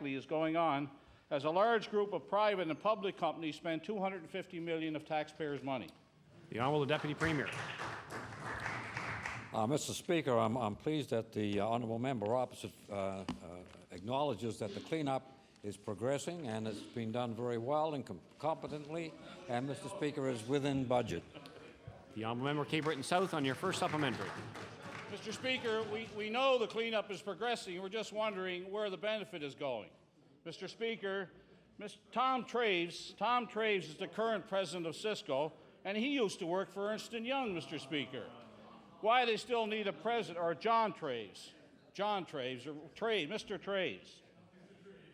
is going on as a large group of private and public companies spend $250 million of taxpayers' money? The Honourable Deputy Premier. Mr. Speaker, I'm pleased that the honourable member opposite acknowledges that the cleanup is progressing and it's been done very well and competently, and Mr. Speaker, is within budget. The Honourable Member Cape Breton South on your first supplementary. Mr. Speaker, we know the cleanup is progressing. We're just wondering where the benefit is going. Mr. Speaker, Tom Traves is the current president of Cisco, and he used to work for Ernst & Young, Mr. Speaker. Why they still need a president, or Mr. Traves.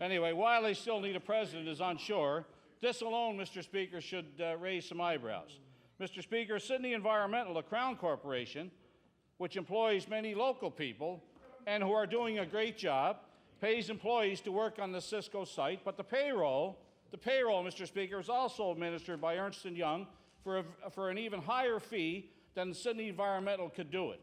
Anyway, why they still need a president is unsure. This alone, Mr. Speaker, should raise some eyebrows. Mr. Speaker, Sydney Environmental, a Crown corporation, which employs many local people and who are doing a great job, pays employees to work on the Cisco site, but the payroll, Mr. Speaker, is also administered by Ernst & Young for an even higher fee than Sydney Environmental could do it.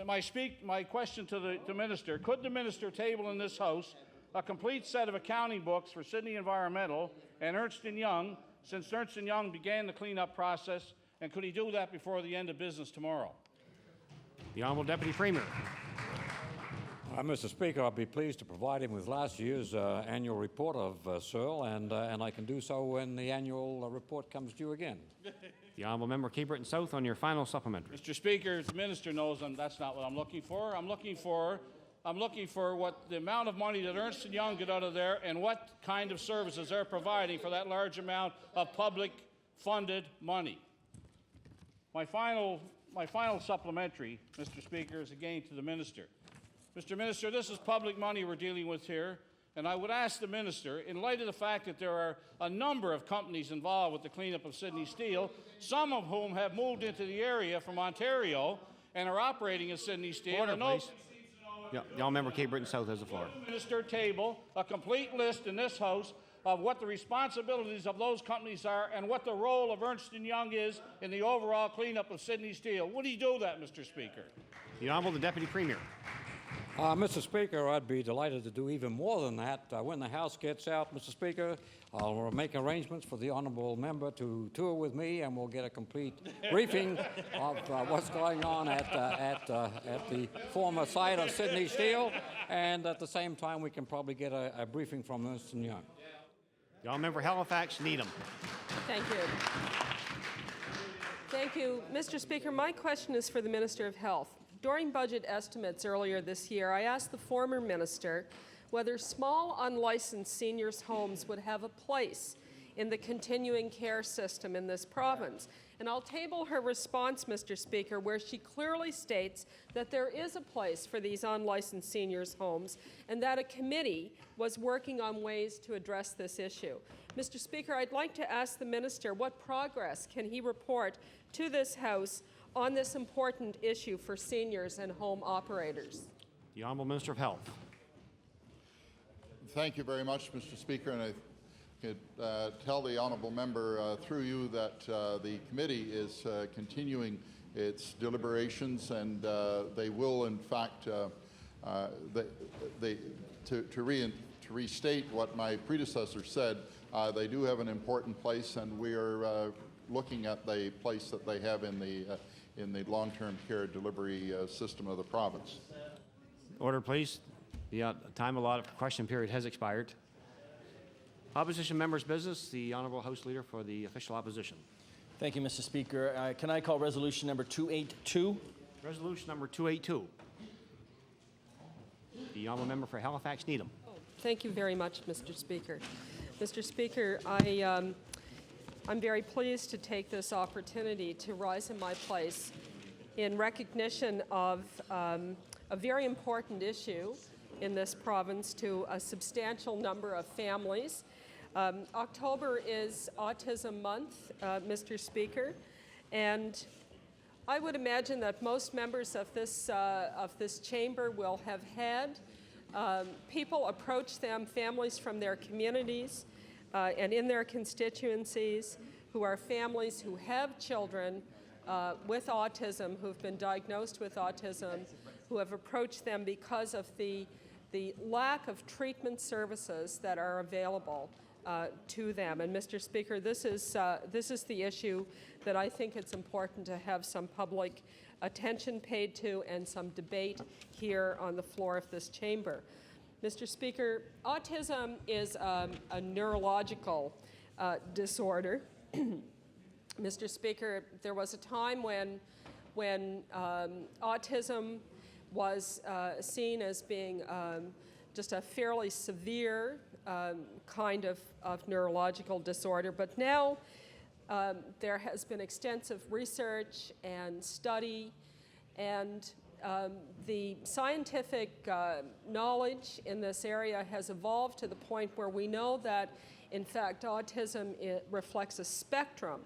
My question to the Minister, could the Minister table in this House a complete set of accounting books for Sydney Environmental and Ernst & Young since Ernst & Young began the cleanup process, and could he do that before the end of business tomorrow? The Honourable Deputy Premier. Mr. Speaker, I'd be pleased to provide him with last year's annual report of Searle, and I can do so when the annual report comes due again. The Honourable Member Cape Breton South on your final supplementary. Mr. Speaker, the Minister knows that's not what I'm looking for. I'm looking for what the amount of money that Ernst & Young get out of there and what kind of services they're providing for that large amount of public-funded money. My final supplementary, Mr. Speaker, is again to the Minister. Mr. Minister, this is public money we're dealing with here, and I would ask the Minister, in light of the fact that there are a number of companies involved with the cleanup of Sydney Steel, some of whom have moved into the area from Ontario and are operating in Sydney Steel. Order, please. The Honourable Member Cape Breton South has the floor. Minister, table a complete list in this House of what the responsibilities of those companies are and what the role of Ernst & Young is in the overall cleanup of Sydney Steel. Would he do that, Mr. Speaker? The Honourable Deputy Premier. Mr. Speaker, I'd be delighted to do even more than that. When the House gets out, Mr. Speaker, I'll make arrangements for the honourable member to tour with me, and we'll get a complete briefing of what's going on at the former site of Sydney Steel, and at the same time we can probably get a briefing from Ernst & Young. The Honourable Member Halifax Needham. Thank you. Thank you. Mr. Speaker, my question is for the Minister of Health. During budget estimates earlier this year, I asked the former minister whether small unlicensed seniors' homes would have a place in the continuing care system in this province. And I'll table her response, Mr. Speaker, where she clearly states that there is a place for these unlicensed seniors' homes and that a committee was working on ways to address this issue. Mr. Speaker, I'd like to ask the minister what progress can he report to this House on this important issue for seniors and home operators. The Honourable Minister of Health. Thank you very much, Mr. Speaker, and I could tell the honourable member through you that the committee is continuing its deliberations, and they will, in fact, to restate what my predecessor said, they do have an important place, and we are looking at the place that they have in the long-term care delivery system of the province. Order, please. The time allotted for question period has expired. Opposition members' business. The Honourable House Leader for the official opposition. Thank you, Mr. Speaker. Can I call resolution number 282? Resolution number 282. The Honourable Member for Halifax Needham. Thank you very much, Mr. Speaker. Mr. Speaker, I'm very pleased to take this opportunity to rise in my place in recognition of a very important issue in this province to a substantial number of families. October is Autism Month, Mr. Speaker, and I would imagine that most members of this chamber will have had people approach them, families from their communities and in their constituencies, who are families who have children with autism, who've been diagnosed with autism, who have approached them because of the the lack of treatment services that are available to them. And Mr. Speaker, this is the issue that I think it's important to have some public attention paid to and some debate here on the floor of this chamber. Mr. Speaker, autism is a neurological disorder. Mr. Speaker, there was a time when autism was seen as being just a fairly severe kind of neurological disorder, but now there has been extensive research and study, and the scientific knowledge in this area has evolved to the point where we know that, in fact, autism reflects a spectrum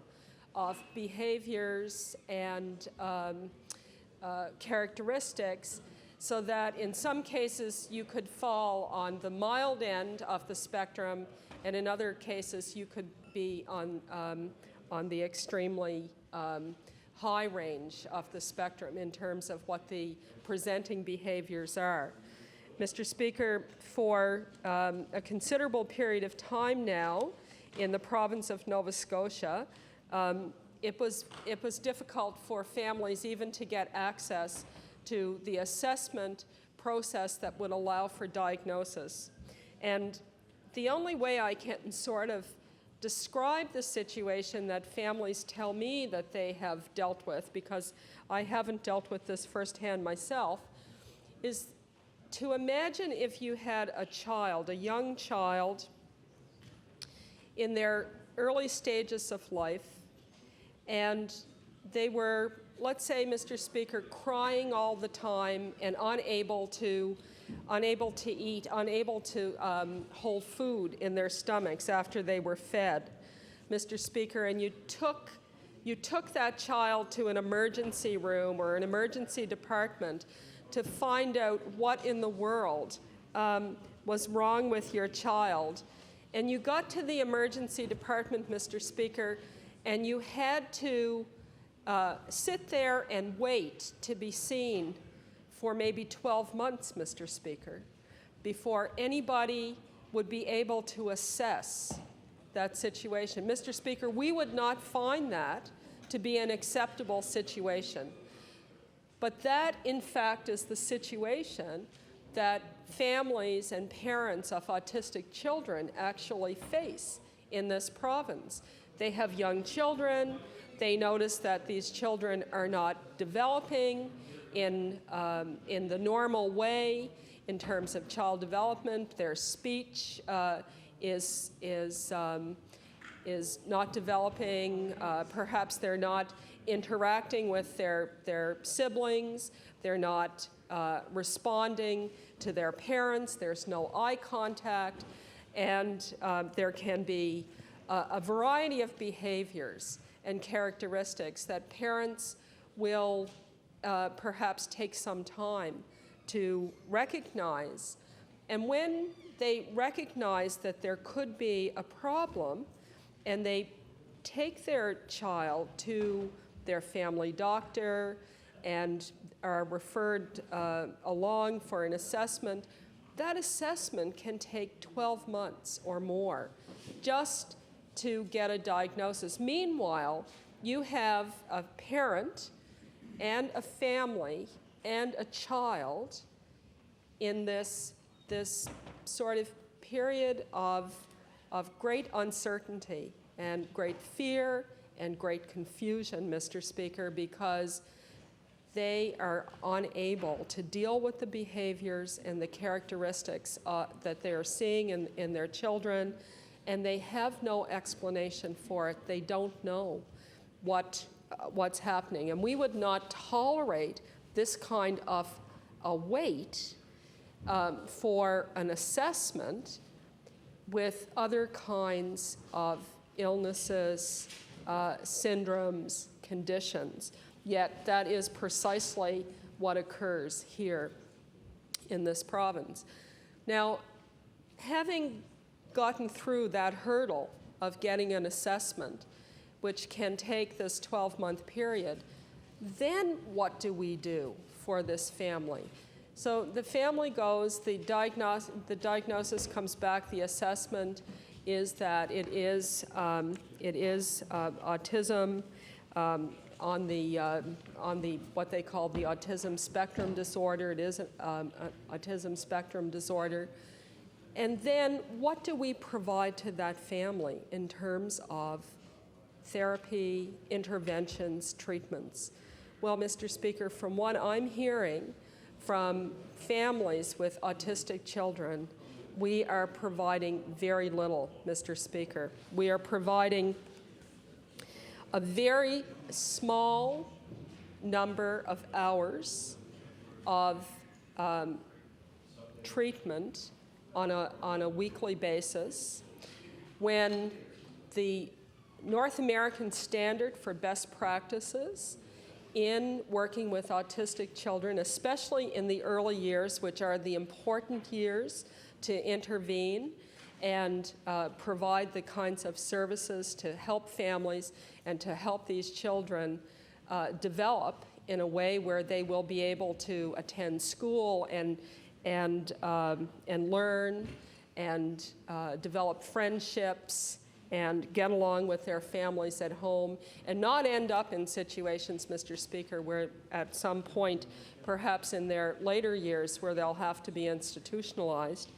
of behaviors and characteristics, so that in some cases you could fall on the mild end of the spectrum, and in other cases you could be on the extremely high range of the spectrum in terms of what the presenting behaviors are. Mr. Speaker, for a considerable period of time now in the province of Nova Scotia, it was difficult for families even to get access to the assessment process that would allow for diagnosis. And the only way I can sort of describe the situation that families tell me that they have dealt with, because I haven't dealt with this firsthand myself, is to imagine if you had a child, a young child, in their early stages of life, and they were, let's say, Mr. Speaker, crying all the time and unable to eat, unable to hold food in their stomachs after they were fed, Mr. Speaker, and you took that child to an emergency room or an emergency department to find out what in the world was wrong with your child. And you got to the emergency department, Mr. Speaker, and you had to sit there and wait to be seen for maybe 12 months, Mr. Speaker, before anybody would be able to assess that situation. Mr. Speaker, we would not find that to be an acceptable situation. But that, in fact, is the situation that families and parents of autistic children actually face in this province. They have young children. They notice that these children are not developing in the normal way in terms of child development. Their speech is not developing. Perhaps they're not interacting with their siblings. They're not responding to their parents. There's no eye contact. And there can be a variety of behaviors and characteristics that parents will perhaps take some time to recognize. And when they recognize that there could be a problem, and they take their child to their family doctor and are referred along for an assessment, that assessment can take 12 months or more just to get a diagnosis. Meanwhile, you have a parent and a family and a child in this sort of period of great uncertainty and great fear and great confusion, Mr. Speaker, because they are unable to deal with the behaviors and the characteristics that they are seeing in their children, and they have no explanation for it. They don't know what's happening. And we would not tolerate this kind of a wait for an assessment with other kinds of illnesses, syndromes, conditions. Yet that is precisely what occurs here in this province. Now, having gotten through that hurdle of getting an assessment, which can take this 12-month period, then what do we do for this family? So the family goes, the diagnosis comes back, the assessment is that it is autism on the what they call the autism spectrum disorder. It is an autism spectrum disorder. And then what do we provide to that family in terms of therapy, interventions, treatments? Well, Mr. Speaker, from what I'm hearing from families with autistic children, we are providing very little, Mr. Speaker. We are providing a very small number of hours of treatment on a weekly basis, when the North American standard for best practices in working with autistic children, especially in the early years, which are the important years to intervene and provide the kinds of services to help families and to help these children develop in a way where they will be able to attend school and learn and develop friendships and get along with their families at home, and not end up in situations, Mr. Speaker, where at some point, perhaps in their later years, where they'll have to be institutionalized.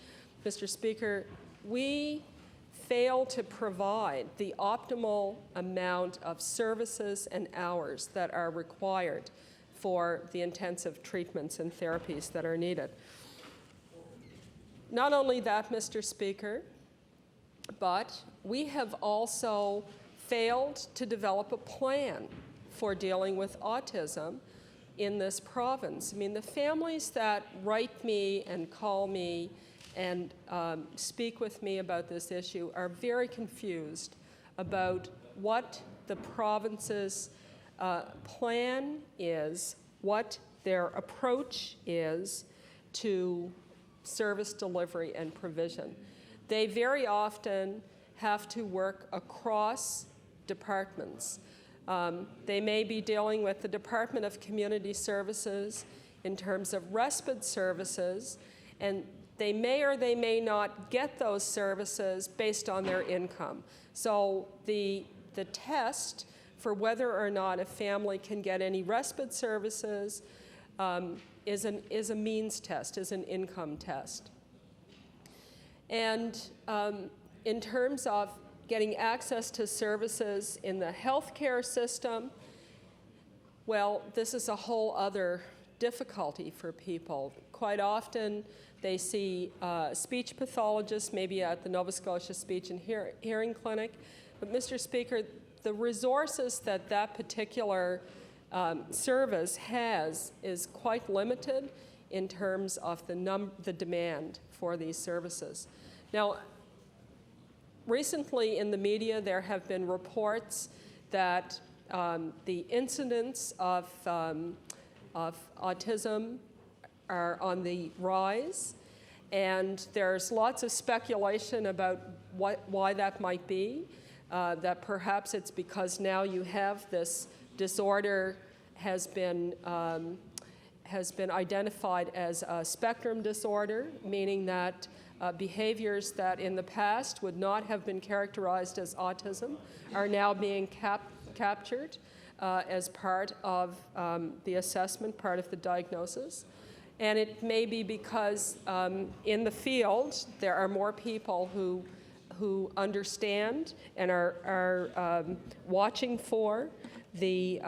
Mr. Speaker, we fail to provide the optimal amount of services and hours that are required for the intensive treatments and therapies that are needed. Not only that, Mr. Speaker, but we have also failed to develop a plan for dealing with autism in this province. I mean, the families that write me and call me and speak with me about this issue are very confused about what the province's plan is, what their approach is to service delivery and provision. They very often have to work across departments. They may be dealing with the Department of Community Services in terms of respite services, and they may or they may not get those services based on their income. So the test for whether or not a family can get any respite services is a means test, is an income test. And in terms of getting access to services in the healthcare system, well, this is a whole other difficulty for people. Quite often, they see speech pathologists, maybe at the Nova Scotia Speech and Hearing Clinic. But, Mr. Speaker, the resources that that particular service has is quite limited in terms of the demand for these services. Now, recently in the media, there have been reports that the incidence of autism are on the rise, and there's lots of speculation about why that might be, that perhaps it's because now you have this disorder has been identified as a spectrum disorder, meaning that behaviors that in the past would not have been characterized as autism are now being captured as part of the assessment, part of the diagnosis. And it may be because in the field there are more people who understand and are watching for the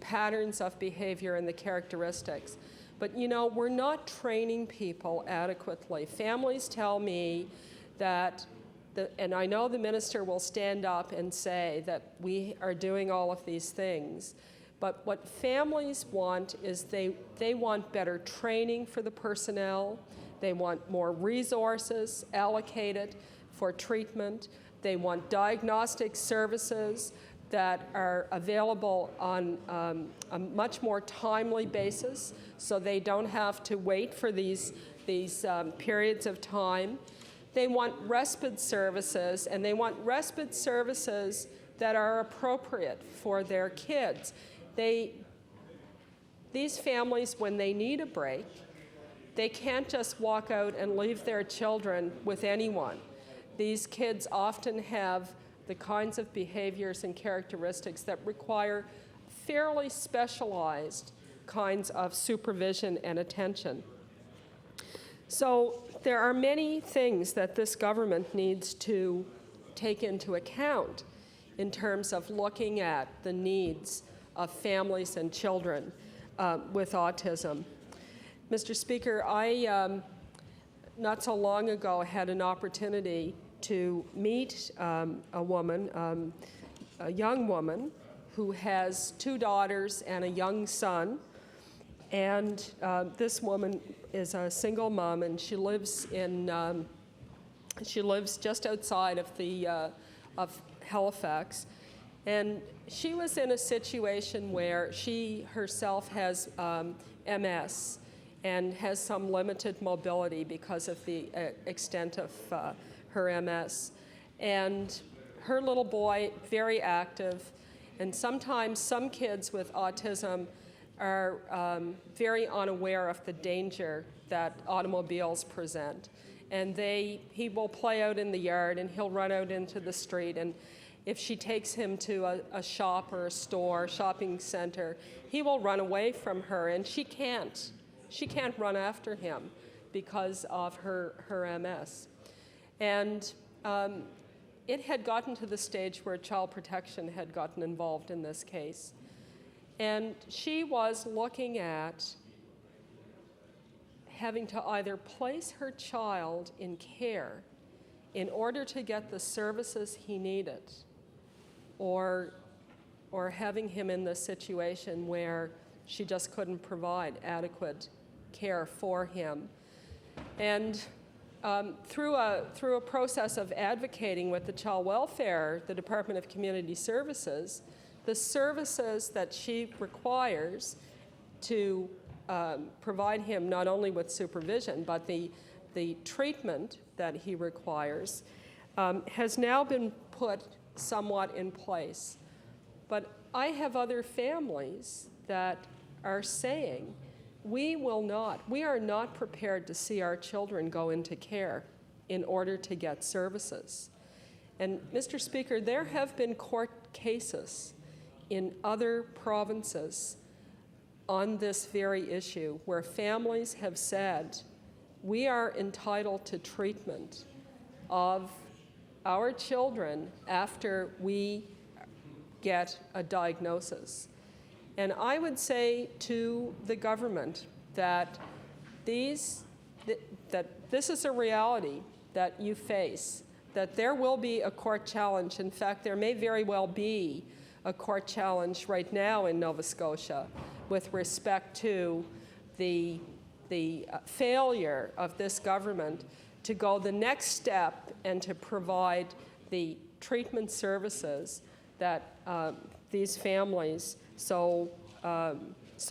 patterns of behavior and the characteristics. But, you know, we're not training people adequately. Families tell me that, and I know the minister will stand up and say that we are doing all of these things, but what families want is they want better training for the personnel, they want more resources allocated for treatment, they want diagnostic services that are available on a much more timely basis, so they don't have to wait for these periods of time. They want respite services, and they want respite services that are appropriate for their kids. The these families, when they need a break, they can't just walk out and leave their children with anyone. These kids often have the kinds of behaviors and characteristics that require fairly specialized kinds of supervision and attention. So there are many things that this government needs to take into account in terms of looking at the needs of families and children with autism. Mr. Speaker, I, not so long ago, had an opportunity to meet a woman, a young woman, who has 2 daughters and a young son. And this woman is a single mom, and she lives just outside of Halifax. And she was in a situation where she herself has MS and has some limited mobility because of the extent of her MS. And her little boy, very active, and sometimes some kids with autism are very unaware of the danger that automobiles present. And he will play out in the yard, and he'll run out into the street, and if she takes him to a shop or a store, shopping center, he will run away from her, and she can't run after him because of her MS. And it had gotten to the stage where Child Protection had gotten involved in this case. And she was looking at having to either place her child in care in order to get the services he needed, or having him in this situation where she just couldn't provide adequate care for him. And through a process of advocating with the Child Welfare, the Department of Community Services, the services that she requires to provide him not only with supervision, but the treatment that he requires has now been put somewhat in place. But I have other families that are saying, we are not prepared to see our children go into care in order to get services. And Mr. Speaker, there have been court cases in other provinces on this very issue where families have said, we are entitled to treatment of our children after we get a diagnosis. And I would say to the government that this is a reality that you face, that there will be a court challenge. In fact, there may very well be a court challenge right now in Nova Scotia with respect to the failure of this government to go the next step and to provide the treatment services that these families so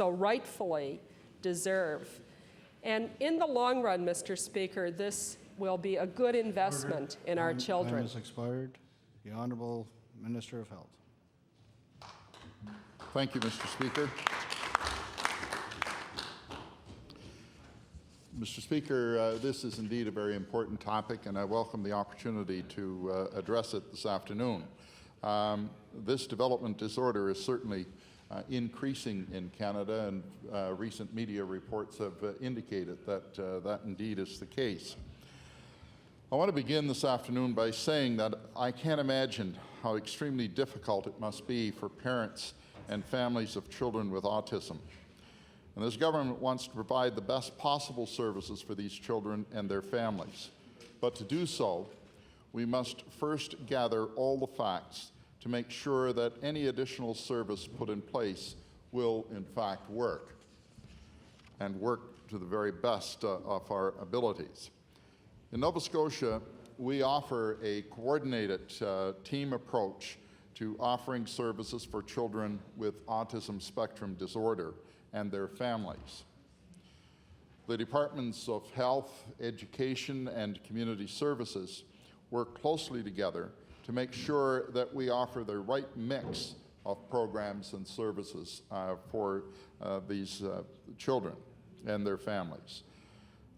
rightfully deserve. And in the long run, Mr. Speaker, this will be a good investment in our children. Time has expired. The Honourable Minister of Health. Thank you, Mr. Speaker. Mr. Speaker, this is indeed a very important topic, and I welcome the opportunity to address it this afternoon. This development disorder is certainly increasing in Canada, and recent media reports have indicated that that indeed is the case. I want to begin this afternoon by saying that I can't imagine how extremely difficult it must be for parents and families of children with autism. And this government wants to provide the best possible services for these children and their families. But to do so, we must first gather all the facts to make sure that any additional service put in place will in fact work, and work to the very best of our abilities. In Nova Scotia, we offer a coordinated team approach to offering services for children with autism spectrum disorder and their families. The Departments of Health, Education, and Community Services work closely together to make sure that we offer the right mix of programs and services for these children and their families.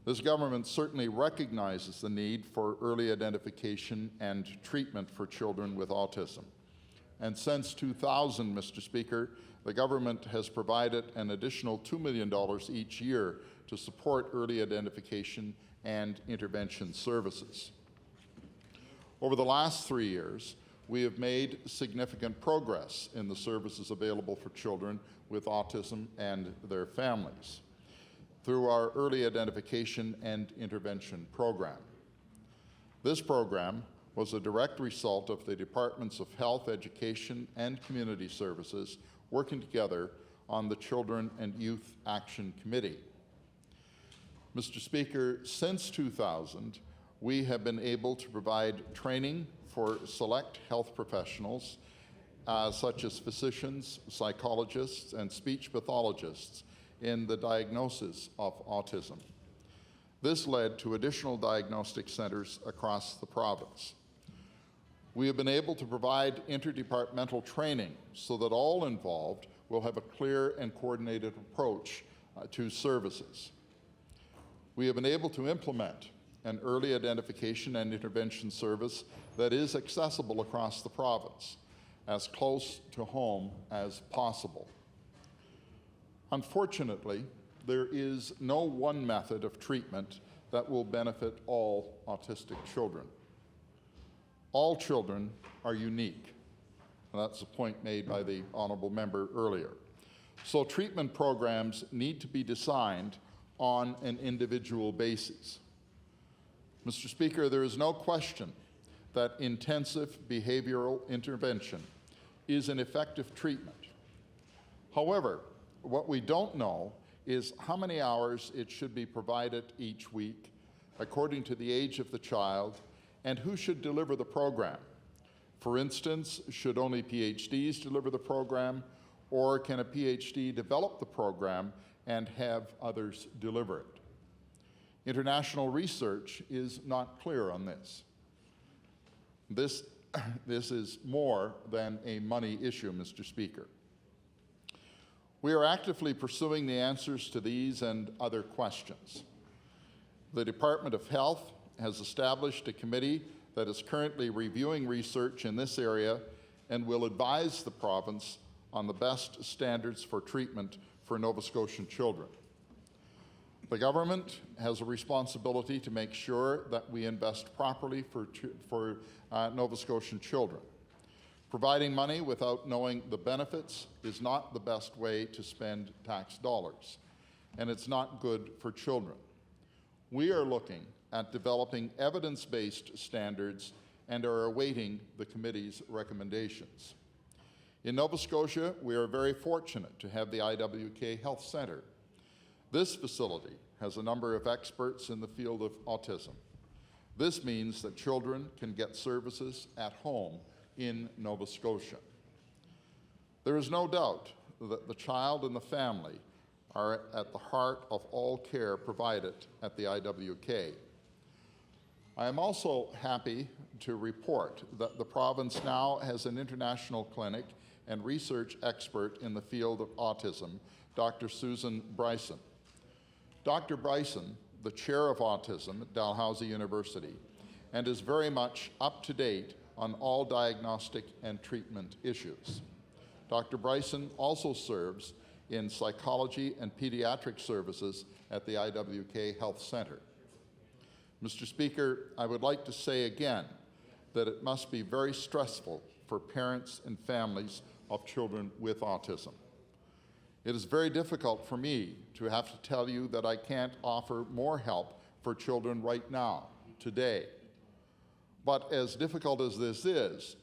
This government certainly recognizes the need for early identification and treatment for children with autism. And since 2000, Mr. Speaker, the government has provided an additional $2 million each year to support early identification and intervention services. Over the last 3 years, we have made significant progress in the services available for children with autism and their families through our early identification and intervention program. This program was a direct result of the Departments of Health, Education, and Community Services working together on the Children and Youth Action Committee. Mr. Speaker, since 2000, we have been able to provide training for select health professionals, such as physicians, psychologists, and speech pathologists in the diagnosis of autism. This led to additional diagnostic centers across the province. We have been able to provide interdepartmental training so that all involved will have a clear and coordinated approach to services. We have been able to implement an early identification and intervention service that is accessible across the province, as close to home as possible. Unfortunately, there is no one method of treatment that will benefit all autistic children. All children are unique. And that's a point made by the honourable member earlier. So treatment programs need to be designed on an individual basis. Mr. Speaker, there is no question that intensive behavioral intervention is an effective treatment. However, what we don't know is how many hours it should be provided each week according to the age of the child and who should deliver the program. For instance, should only PhDs deliver the program, or can a PhD develop the program and have others deliver it? International research is not clear on this. This is more than a money issue, Mr. Speaker. We are actively pursuing the answers to these and other questions. The Department of Health has established a committee that is currently reviewing research in this area and will advise the province on the best standards for treatment for Nova Scotian children. The government has a responsibility to make sure that we invest properly for Nova Scotian children. Providing money without knowing the benefits is not the best way to spend tax dollars, and it's not good for children. We are looking at developing evidence-based standards and are awaiting the committee's recommendations. In Nova Scotia, we are very fortunate to have the IWK Health Centre. This facility has a number of experts in the field of autism. This means that children can get services at home in Nova Scotia. There is no doubt that the child and the family are at the heart of all care provided at the IWK. I am also happy to report that the province now has an international clinic and research expert in the field of autism, Dr. Susan Bryson. Dr. Bryson, the chair of autism at Dalhousie University, and is very much up to date on all diagnostic and treatment issues. Dr. Bryson also serves in psychology and pediatric services at the IWK Health Centre. Mr. Speaker, I would like to say again that it must be very stressful for parents and families of children with autism. It is very difficult for me to have to tell you that I can't offer more help for children right now, today. But as difficult as this is,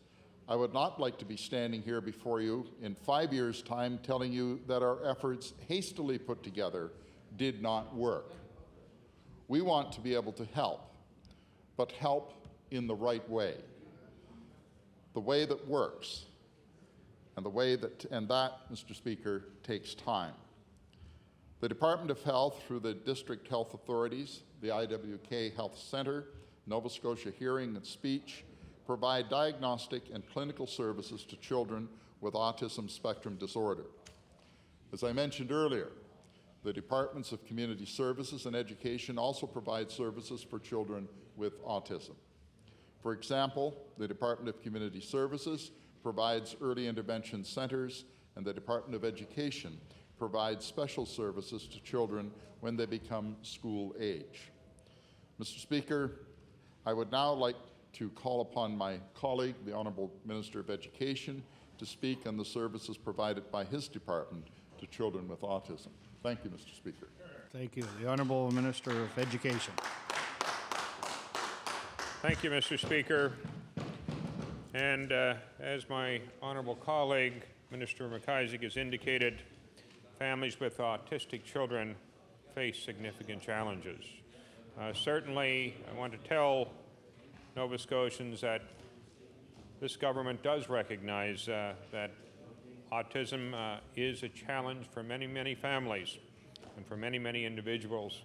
I would not like to be standing here before you in 5 years' time telling you that our efforts hastily put together did not work. We want to be able to help, but help in the right way, the way that works, and that, Mr. Speaker, takes time. The Department of Health, through the district health authorities, the IWK Health Centre, Nova Scotia Hearing and Speech, provide diagnostic and clinical services to children with autism spectrum disorder. As I mentioned earlier, the Departments of Community Services and Education also provide services for children with autism. For example, the Department of Community Services provides early intervention centers, and the Department of Education provides special services to children when they become school age. Mr. Speaker, I would now like to call upon my colleague, the Honourable Minister of Education, to speak on the services provided by his department to children with autism. Thank you, Mr. Speaker. Thank you. The Honourable Minister of Education. Thank you, Mr. Speaker. And as my honourable colleague, Minister McIsaac, has indicated, families with autistic children face significant challenges. Certainly, I want to tell Nova Scotians that this government does recognize that autism is a challenge for many, many families and for many, many individuals,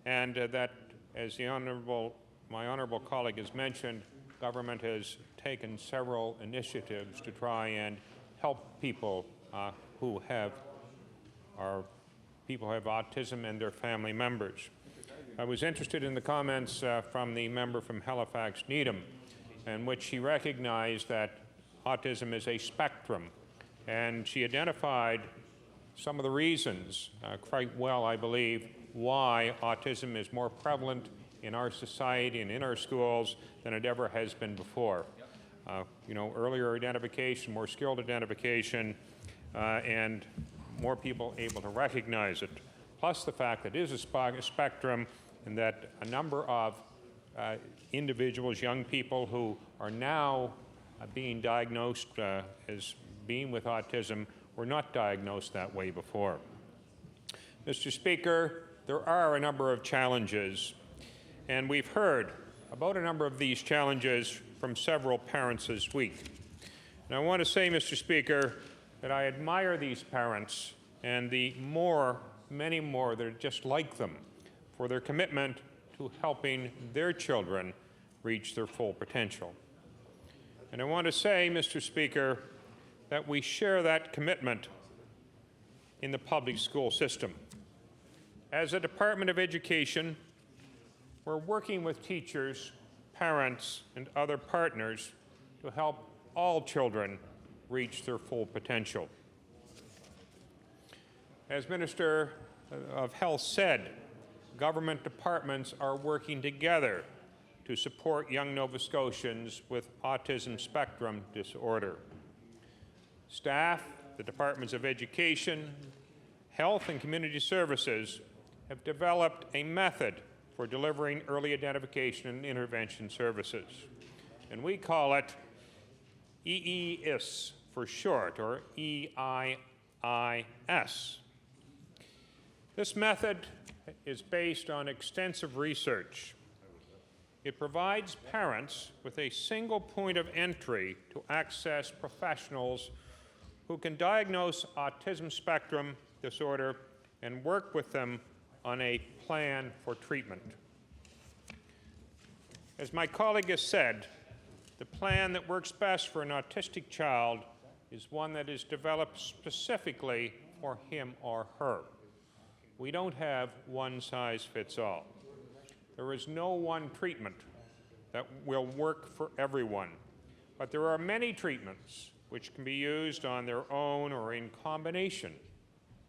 and that, as my honourable colleague has mentioned, government has taken several initiatives to try and help people who have autism and their family members. I was interested in the comments from the member from Halifax Needham, in which she recognized that autism is a spectrum, and she identified some of the reasons, quite well, I believe, why autism is more prevalent in our society and in our schools than it ever has been before. Earlier identification, more skilled identification, and more people able to recognize it. Plus the fact that it is a spectrum, and that a number of individuals, young people who are now being diagnosed as being with autism were not diagnosed that way before. Mr. Speaker, there are a number of challenges, and we've heard about a number of these challenges from several parents this week. And I want to say, Mr. Speaker, that I admire these parents and the many more that are just like them for their commitment to helping their children reach their full potential. And I want to say, Mr. Speaker, that we share that commitment in the public school system. As a Department of Education, we're working with teachers, parents, and other partners to help all children reach their full potential. As Minister of Health said, government departments are working together to support young Nova Scotians with autism spectrum disorder. Staff, the Departments of Education, Health and Community Services have developed a method for delivering early identification and intervention services. And we call it EEIS for short, or EIIS. This method is based on extensive research. It provides parents with a single point of entry to access professionals who can diagnose autism spectrum disorder and work with them on a plan for treatment. As my colleague has said, the plan that works best for an autistic child is one that is developed specifically for him or her. We don't have one size fits all. There is no one treatment that will work for everyone, but there are many treatments which can be used on their own or in combination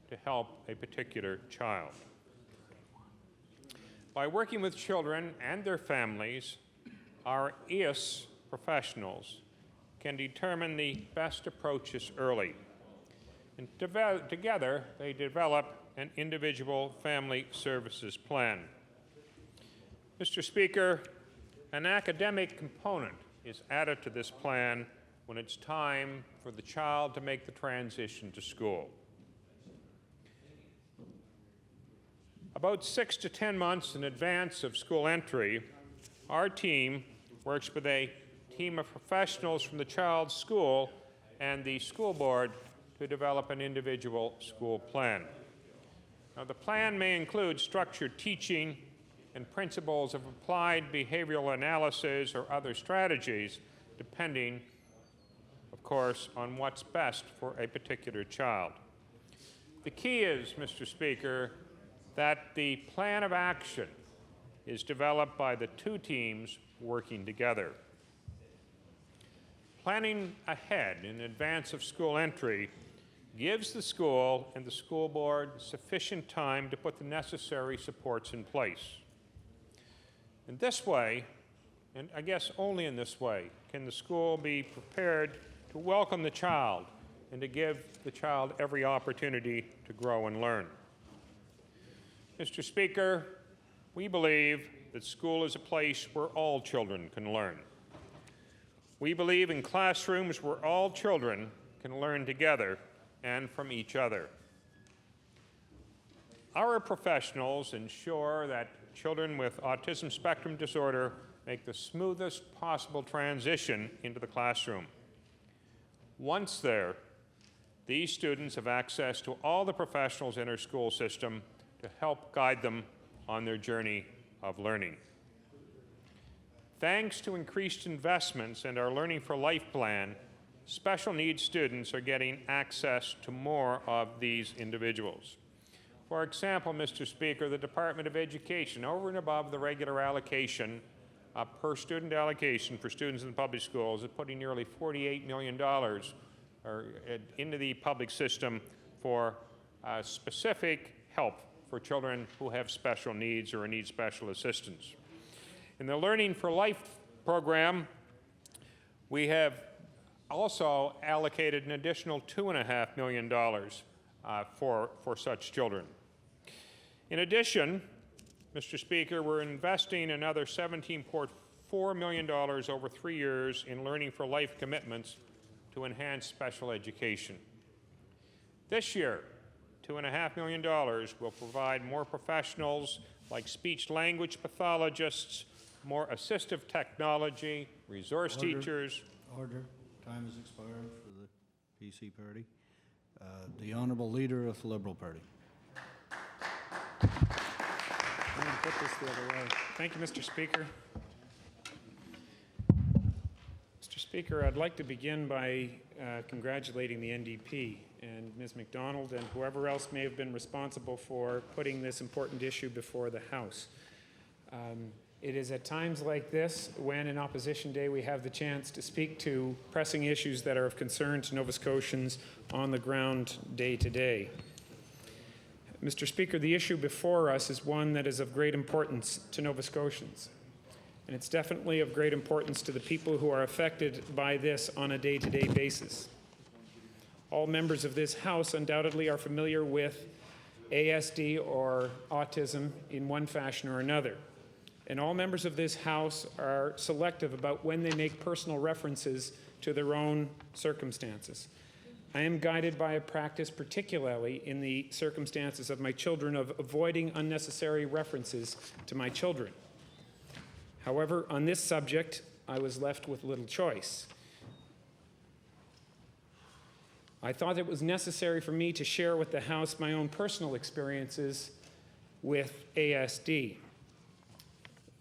to help a particular child. By working with children and their families, our EIS professionals can determine the best approaches early. And together, they develop an individual family services plan. Mr. Speaker, an academic component is added to this plan when it's time for the child to make the transition to school. About 6 to 10 months in advance of school entry, our team works with a team of professionals from the child's school and the school board to develop an individual school plan. Now, the plan may include structured teaching and principles of applied behavioral analysis or other strategies, depending, of course, on what's best for a particular child. The key is, Mr. Speaker, that the plan of action is developed by the two teams working together. Planning ahead in advance of school entry gives the school and the school board sufficient time to put the necessary supports in place. In this way, and I guess only in this way, can the school be prepared to welcome the child and to give the child every opportunity to grow and learn. Mr. Speaker, we believe that school is a place where all children can learn. We believe in classrooms where all children can learn together and from each other. Our professionals ensure that children with autism spectrum disorder make the smoothest possible transition into the classroom. Once there, these students have access to all the professionals in our school system to help guide them on their journey of learning. Thanks to increased investments in our Learning for Life plan, special needs students are getting access to more of these individuals. For example, Mr. Speaker, the Department of Education, over and above the regular allocation, per student allocation for students in the public schools, is putting nearly $48 million into the public system for specific help for children who have special needs or need special assistance. In the Learning for Life program, we have also allocated an additional $2.5 million for such children. In addition, Mr. Speaker, we're investing another $17.4 million over 3 years in Learning for Life commitments to enhance special education. This year, $2.5 million will provide more professionals like speech-language pathologists, more assistive technology, resource teachers. Order. Time has expired for the PC party. The Honourable Leader of the Liberal Party. I'm going to put this the other way. Thank you, Mr. Speaker. Mr. Speaker, I'd like to begin by congratulating the NDP and Ms. MacDonald and whoever else may have been responsible for putting this important issue before the House. It is at times like this, when in Opposition Day we have the chance to speak to pressing issues that are of concern to Nova Scotians on the ground day to day. Mr. Speaker, the issue before us is one that is of great importance to Nova Scotians. And it's definitely of great importance to the people who are affected by this on a day-to-day basis. All members of this House undoubtedly are familiar with ASD or autism in one fashion or another. And all members of this House are selective about when they make personal references to their own circumstances. I am guided by a practice, particularly in the circumstances of my children, of avoiding unnecessary references to my children. However, on this subject, I was left with little choice. I thought it was necessary for me to share with the House my own personal experiences with ASD.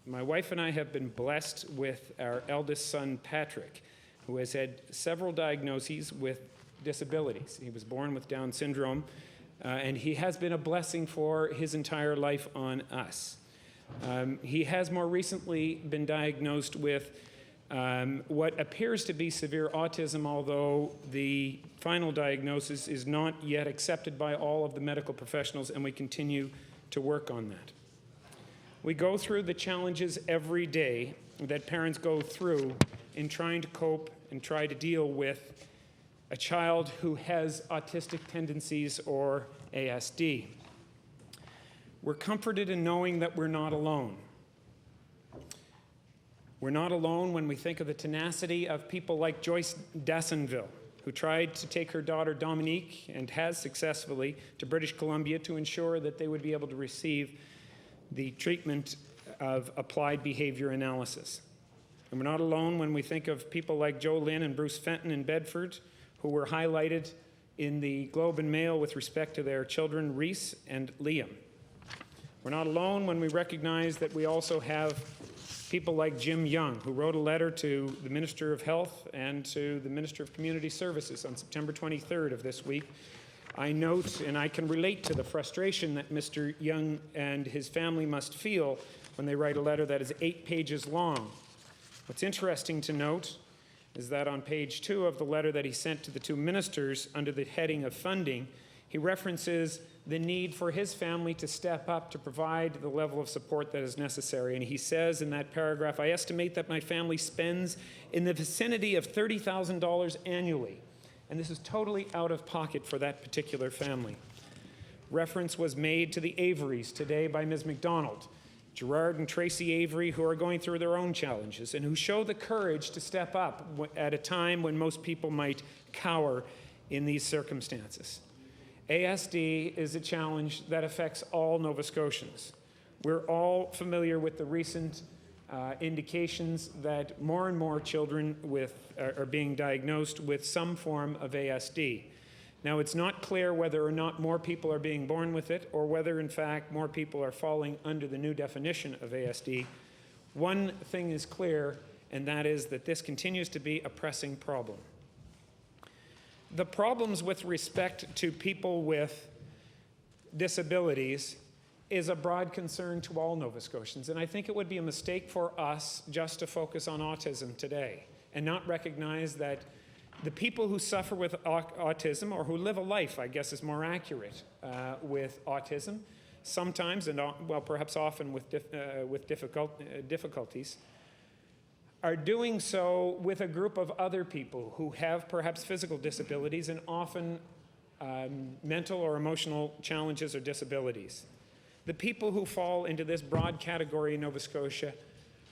My wife and I have been blessed with our eldest son, Patrick, who has had several diagnoses with disabilities. He was born with Down syndrome, and he has been a blessing for his entire life on us. He has more recently been diagnosed with what appears to be severe autism, although the final diagnosis is not yet accepted by all of the medical professionals, and we continue to work on that. We go through the challenges every day that parents go through in trying to cope and try to deal with a child who has autistic tendencies or ASD. We're comforted in knowing that we're not alone. We're not alone when we think of the tenacity of people like Joyce Dassonville, who tried to take her daughter Dominique, and has successfully, to British Columbia to ensure that they would be able to receive the treatment of applied behavior analysis. And we're not alone when we think of people like Joe Lynn and Bruce Fenton in Bedford, who were highlighted in the Globe and Mail with respect to their children, Reese and Liam. We're not alone when we recognize that we also have People like Jim Young, who wrote a letter to the Minister of Health and to the Minister of Community Services on September 23rd of this week. I note and I can relate to the frustration that Mr. Young and his family must feel when they write a letter that is 8 pages long. What's interesting to note is that on page 2 of the letter that he sent to the 2 ministers under the heading of funding, he references the need for his family to step up to provide the level of support that is necessary. And he says in that paragraph, "I estimate that my family spends in the vicinity of $30,000 annually." And this is totally out of pocket for that particular family. Reference was made to the Averys today by Ms. McDonald. Gerard and Tracy Avery, who are going through their own challenges and who show the courage to step up at a time when most people might cower in these circumstances. ASD is a challenge that affects all Nova Scotians. We're all familiar with the recent indications that more and more children are being diagnosed with some form of ASD. Now, it's not clear whether or not more people are being born with it or whether, in fact, more people are falling under the new definition of ASD. One thing is clear, and that is that this continues to be a pressing problem. The problems with respect to people with disabilities is a broad concern to all Nova Scotians, and I think it would be a mistake for us just to focus on autism today and not recognize that the people who suffer with autism, or who live a life, I guess is more accurate, with autism, sometimes, and well, perhaps often with difficulties, are doing so with a group of other people who have perhaps physical disabilities and often mental or emotional challenges or disabilities. The people who fall into this broad category in Nova Scotia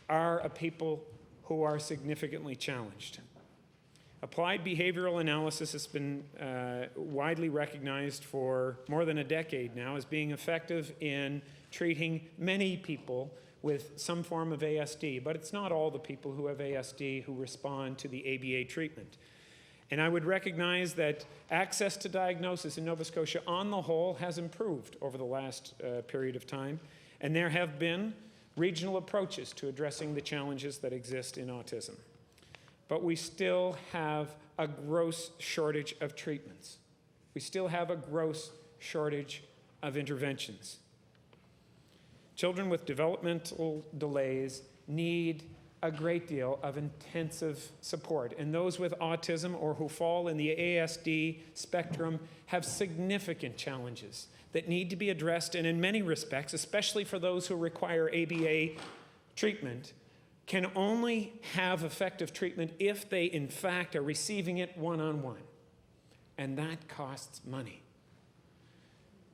are a people who are significantly challenged. Applied behavioral analysis has been widely recognized for more than a decade now as being effective in treating many people with some form of ASD, but it's not all the people who have ASD who respond to the ABA treatment. And I would recognize that access to diagnosis in Nova Scotia on the whole has improved over the last period of time, and there have been regional approaches to addressing the challenges that exist in autism. But we still have a gross shortage of treatments. We still have a gross shortage of interventions. Children with developmental delays need a great deal of intensive support, and those with autism or who fall in the ASD spectrum have significant challenges that need to be addressed, and in many respects, especially for those who require ABA treatment, can only have effective treatment if they, in fact, are receiving it one-on-one. And that costs money.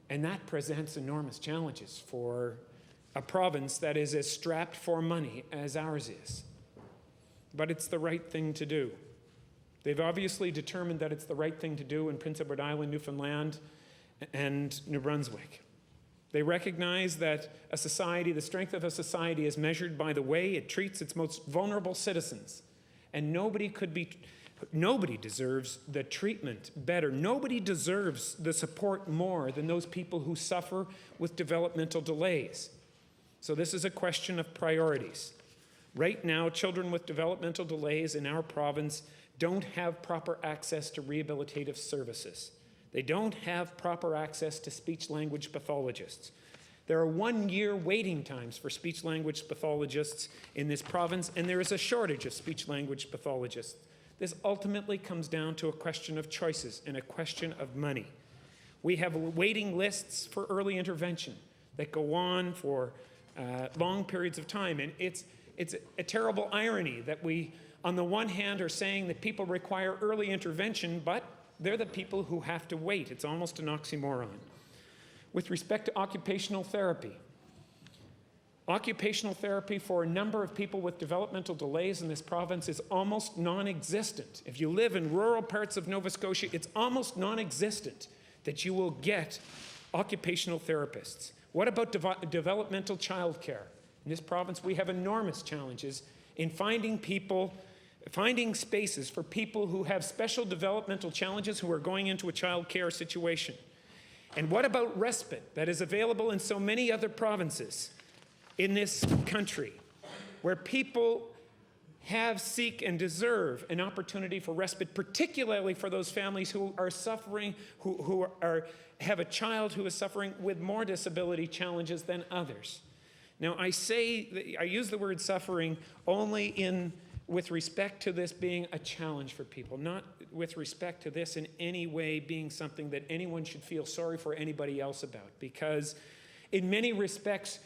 And that presents enormous challenges for a province that is as strapped for money as ours is. But it's the right thing to do. They've obviously determined that it's the right thing to do in Prince Edward Island, Newfoundland, and New Brunswick. They recognize that a society, the strength of a society, is measured by the way it treats its most vulnerable citizens. And nobody deserves the treatment better. Nobody deserves the support more than those people who suffer with developmental delays. So this is a question of priorities. Right now, children with developmental delays in our province don't have proper access to rehabilitative services. They don't have proper access to speech-language pathologists. There are 1-year waiting times for speech-language pathologists in this province, and there is a shortage of speech-language pathologists. This ultimately comes down to a question of choices and a question of money. We have waiting lists for early intervention that go on for long periods of time, and it's a terrible irony that we, on the one hand, are saying that people require early intervention, but they're the people who have to wait. It's almost an oxymoron. With respect to occupational therapy for a number of people with developmental delays in this province is almost non-existent. If you live in rural parts of Nova Scotia, it's almost non-existent that you will get occupational therapists. What about developmental childcare? In this province, we have enormous challenges in finding spaces for people who have special developmental challenges who are going into a child care situation. And what about respite that is available in so many other provinces in this country, where people have, seek, and deserve an opportunity for respite, particularly for those families who are suffering, who have a child who is suffering with more disability challenges than others. Now, I use the word suffering only with respect to this being a challenge for people, not with respect to this in any way being something that anyone should feel sorry for anybody else about, because in many respects,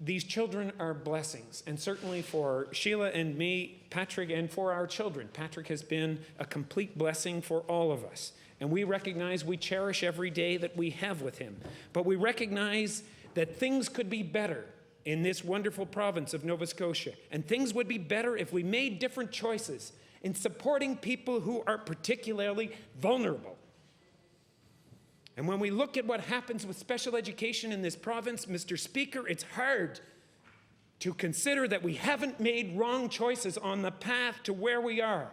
these children are blessings, and certainly for Sheila and me, Patrick, and for our children. Patrick has been a complete blessing for all of us, and we recognize we cherish every day that we have with him. But we recognize that things could be better in this wonderful province of Nova Scotia, and things would be better if we made different choices in supporting people who are particularly vulnerable. And when we look at what happens with special education in this province, Mr. Speaker, it's hard to consider that we haven't made wrong choices on the path to where we are.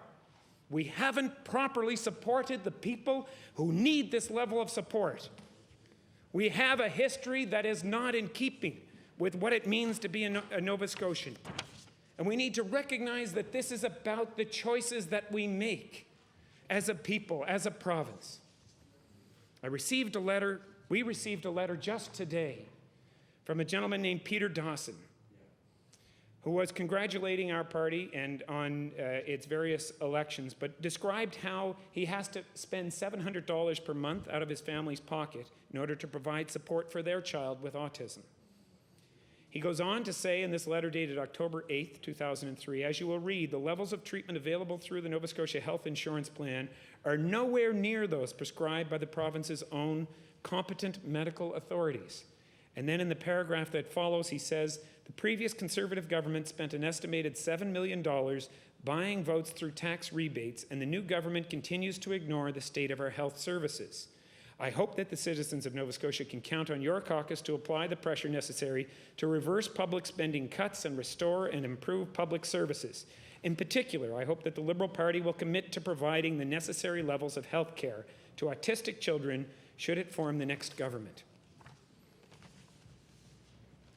We haven't properly supported the people who need this level of support. We have a history that is not in keeping with what it means to be a Nova Scotian. And we need to recognize that this is about the choices that we make as a people, as a province. We received a letter just today from a gentleman named Peter Dawson, who was congratulating our party and on its various elections, but described how he has to spend $700 per month out of his family's pocket in order to provide support for their child with autism. He goes on to say in this letter dated October 8th, 2003, as you will read, the levels of treatment available through the Nova Scotia Health Insurance Plan are nowhere near those prescribed by the province's own competent medical authorities. And then in the paragraph that follows, he says, the previous Conservative government spent an estimated $7 million buying votes through tax rebates, and the new government continues to ignore the state of our health services. I hope that the citizens of Nova Scotia can count on your caucus to apply the pressure necessary to reverse public spending cuts and restore and improve public services. In particular, I hope that the Liberal Party will commit to providing the necessary levels of health care to autistic children should it form the next government.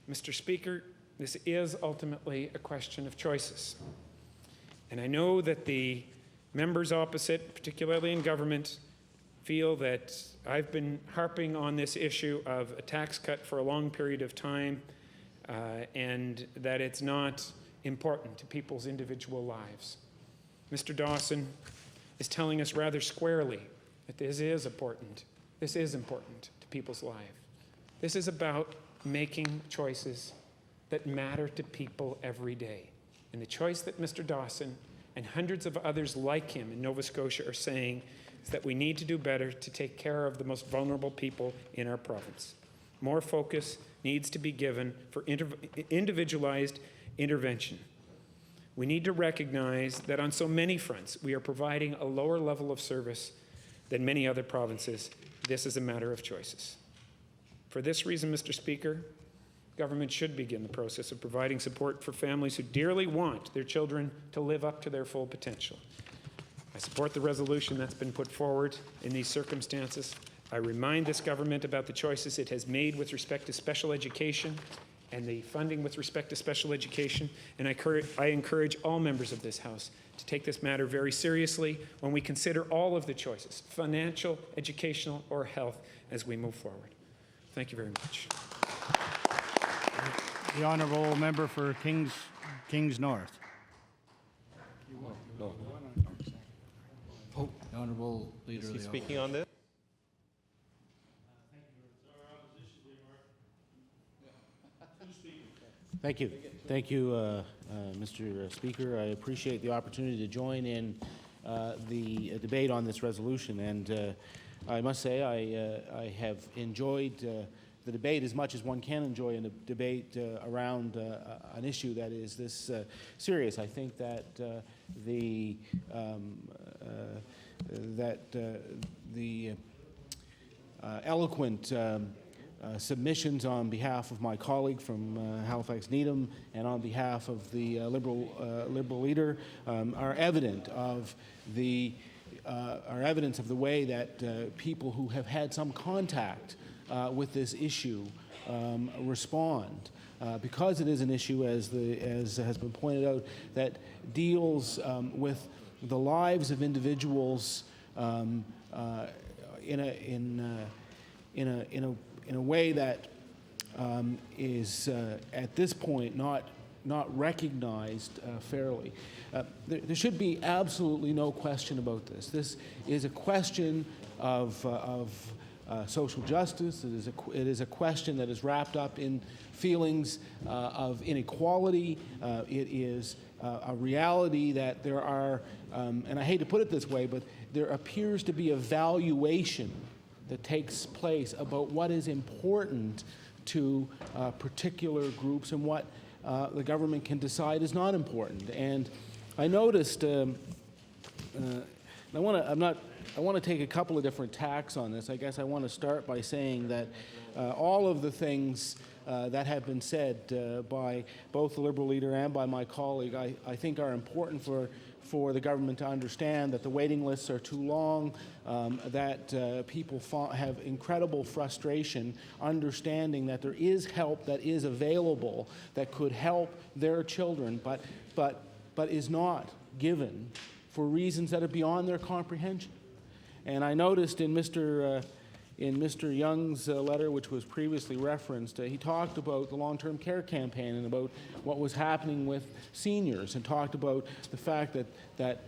Mr. Speaker, this is ultimately a question of choices. And I know that the members opposite, particularly in government, feel that I've been harping on this issue of a tax cut for a long period of time and that it's not important to people's individual lives. Mr. Dawson is telling us rather squarely that this is important. This is important to people's lives. This is about making choices that matter to people every day. And the choice that Mr. Dawson and hundreds of others like him in Nova Scotia are saying is that we need to do better to take care of the most vulnerable people in our province. More focus needs to be given for individualized intervention. We need to recognize that on so many fronts, we are providing a lower level of service than many other provinces. This is a matter of choices. For this reason, Mr. Speaker, government should begin the process of providing support for families who dearly want their children to live up to their full potential. I support the resolution that's been put forward in these circumstances. I remind this government about the choices it has made with respect to special education and the funding with respect to special education, and I encourage all members of this House to take this matter very seriously when we consider all of the choices, financial, educational, or health, as we move forward. Thank you very much. The honourable member for Kings North. No. The honourable leader of the Speaking on this? Thank you. Thank you, Mr. Speaker. I appreciate the opportunity to join in the debate on this resolution. And I must say I have enjoyed the debate as much as one can enjoy in a debate around an issue that is this serious. I think that the eloquent submissions on behalf of my colleague from Halifax Needham and on behalf of the Liberal leader are evident of the way that people who have had some contact with this issue respond. Because it is an issue, as has been pointed out, that deals with the lives of individuals in a way that is at this point not recognized fairly. There should be absolutely no question about this. This is a question of social justice. It is a question that is wrapped up in feelings of inequality. It is a reality that there are, and I hate to put it this way, but there appears to be a valuation that takes place about what is important to particular groups and what the government can decide is not important. And I noticed, I want to take a couple of different tacks on this. I guess I want to start by saying that all of the things that have been said by both the Liberal leader and by my colleague, I think are important for the government to understand that the waiting lists are too long, that people have incredible frustration understanding that there is help that is available that could help their children, but is not given for reasons that are beyond their comprehension. And I noticed in Mr. Young's letter, which was previously referenced, he talked about the long-term care campaign and about what was happening with seniors, and talked about the fact that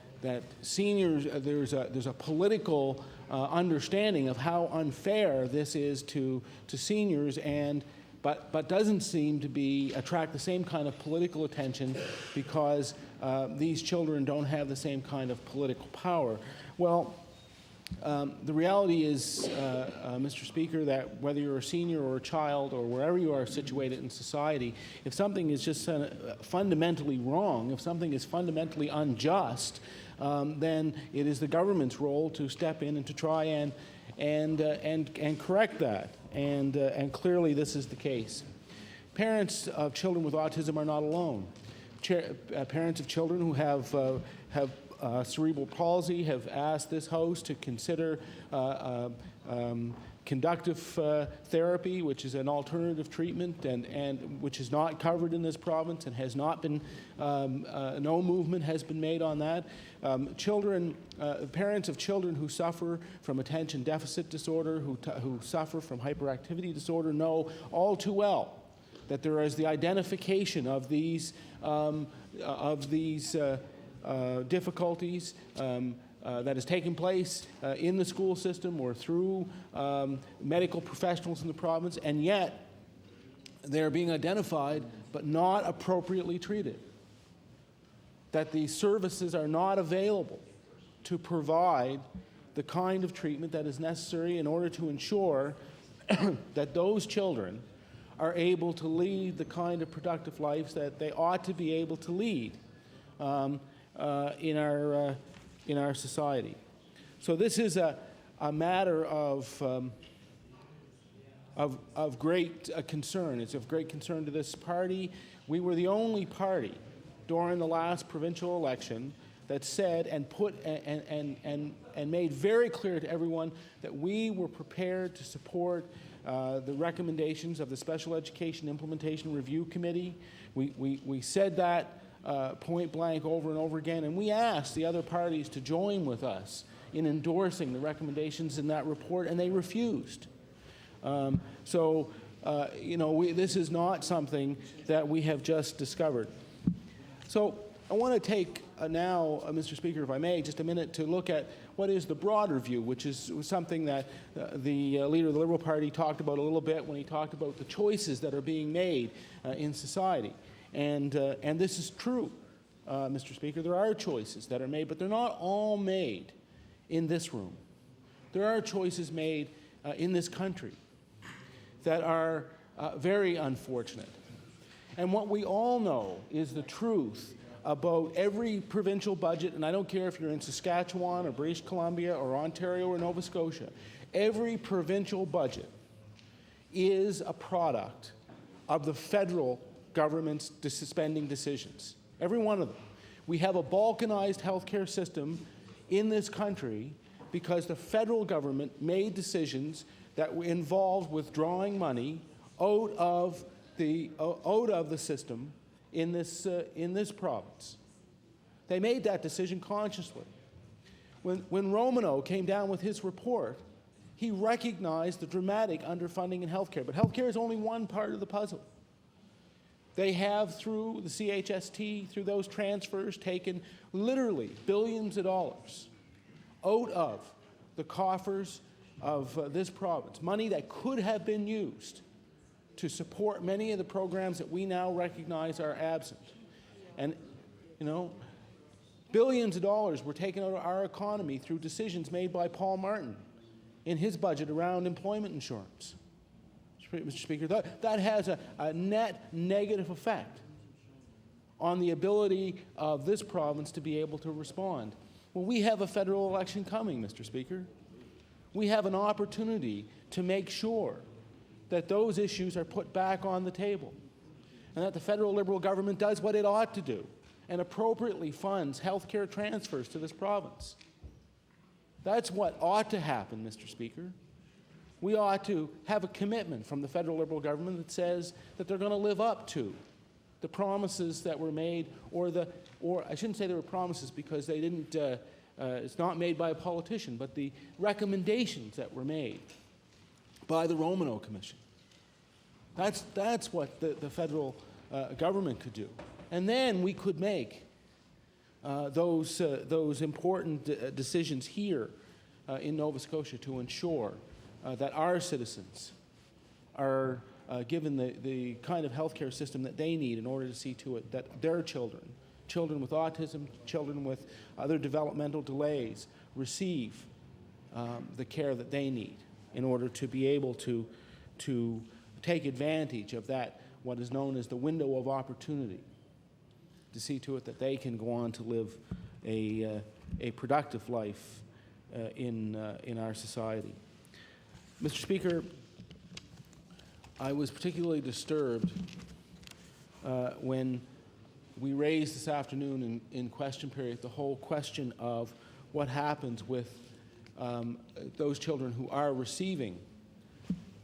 seniors, there's a political understanding of how unfair this is to seniors, but doesn't seem to attract the same kind of political attention because these children don't have the same kind of political power. Well, the reality is, Mr. Speaker, that whether you're a senior or a child or wherever you are situated in society, if something is just fundamentally wrong, if something is fundamentally unjust, then it is the government's role to step in and to try and correct that. And clearly this is the case. Parents of children with autism are not alone. Parents of children who have cerebral palsy have asked this House to consider conductive therapy, which is an alternative treatment and which is not covered in this province and has not been, no movement has been made on that. Parents of children who suffer from attention deficit disorder, who suffer from hyperactivity disorder, know all too well that there is the identification of these difficulties that is taking place in the school system or through medical professionals in the province, and yet they're being identified but not appropriately treated. That these services are not available to provide the kind of treatment that is necessary in order to ensure that those children are able to lead the kind of productive lives that they ought to be able to lead in our society. So this is a matter of great concern. It's of great concern to this party. We were the only party during the last provincial election that said and made very clear to everyone that we were prepared to support the recommendations of the Special Education Implementation Review Committee. We said that point blank over and over again, and we asked the other parties to join with us in endorsing the recommendations in that report, and they refused. This is not something that we have just discovered. So I want to take now, Mr. Speaker, if I may, just a minute to look at what is the broader view, which is something that the leader of the Liberal Party talked about a little bit when he talked about the choices that are being made in society. And this is true, Mr. Speaker. There are choices that are made, but they're not all made in this room. There are choices made in this country that are very unfortunate. And what we all know is the truth about every provincial budget, and I don't care if you're in Saskatchewan or British Columbia or Ontario or Nova Scotia, every provincial budget is a product of the federal government's spending decisions. Every one of them. We have a balkanized healthcare system in this country because the federal government made decisions that involved withdrawing money out of the system in this province. They made that decision consciously. When Romano came down with his report, he recognized the dramatic underfunding in healthcare. But healthcare is only one part of the puzzle. They have, through the CHST, through those transfers, taken literally billions of dollars out of the coffers of this province, money that could have been used to support many of the programs that we now recognize are absent. And, billions of dollars were taken out of our economy through decisions made by Paul Martin in his budget around employment insurance. Mr. Speaker, that has a net negative effect on the ability of this province to be able to respond. Well, we have a federal election coming, Mr. Speaker. We have an opportunity to make sure that those issues are put back on the table and that the federal Liberal government does what it ought to do and appropriately funds health care transfers to this province. That's what ought to happen, Mr. Speaker. We ought to have a commitment from the federal Liberal government that says that they're going to live up to the promises that were made, or I shouldn't say they were promises because they didn't, it's not made by a politician, but the recommendations that were made by the Romano Commission. That's what the federal government could do. And then we could make those important decisions here in Nova Scotia to ensure that our citizens are given the kind of healthcare system that they need in order to see to it that their children with autism, children with other developmental delays, receive the care that they need in order to be able to take advantage of that, what is known as the window of opportunity, to see to it that they can go on to live a productive life in our society. Mr. Speaker, I was particularly disturbed when we raised this afternoon in question period the whole question of what happens with those children who are receiving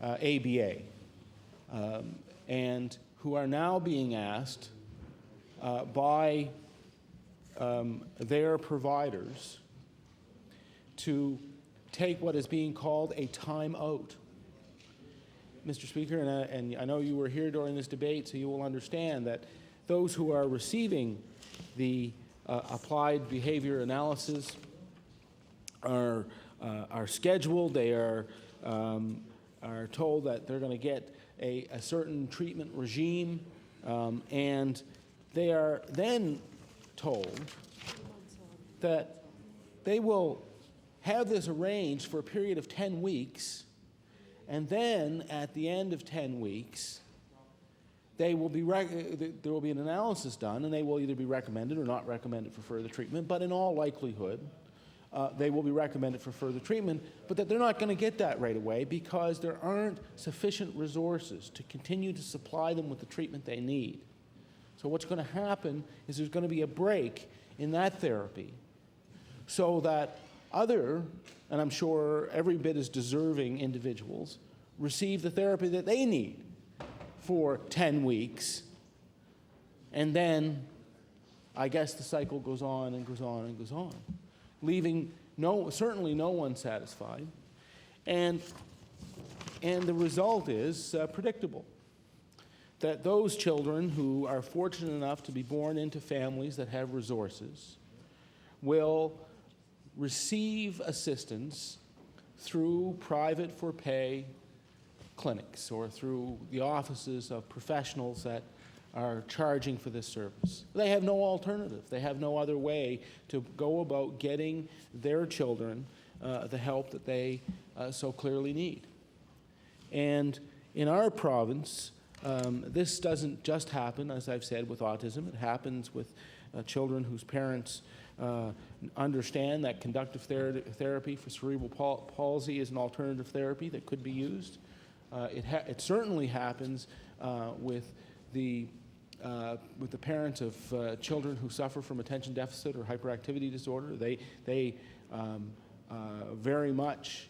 ABA and who are now being asked by their providers to take what is being called a time out. Mr. Speaker, and I know you were here during this debate, so you will understand that those who are receiving the applied behavior analysis are scheduled. They are told that they're going to get a certain treatment regime, and they are then told that they will have this arranged for a period of 10 weeks, and then at the end of 10 weeks, there will be an analysis done, and they will either be recommended or not recommended for further treatment, but in all likelihood, they will be recommended for further treatment, but that they're not going to get that right away because there aren't sufficient resources to continue to supply them with the treatment they need. So what's going to happen is there's going to be a break in that therapy so that other, and I'm sure every bit as deserving individuals, receive the therapy that they need for 10 weeks. And then I guess the cycle goes on and goes on and goes on, leaving certainly no one satisfied. And the result is predictable, that those children who are fortunate enough to be born into families that have resources will receive assistance through private for pay clinics or through the offices of professionals that are charging for this service. They have no alternative. They have no other way to go about getting their children the help that they so clearly need. And in our province, this doesn't just happen, as I've said, with autism. It happens with children whose parents understand that conductive therapy for cerebral palsy is an alternative therapy that could be used. It certainly happens with the parents of children who suffer from attention deficit or hyperactivity disorder. They very much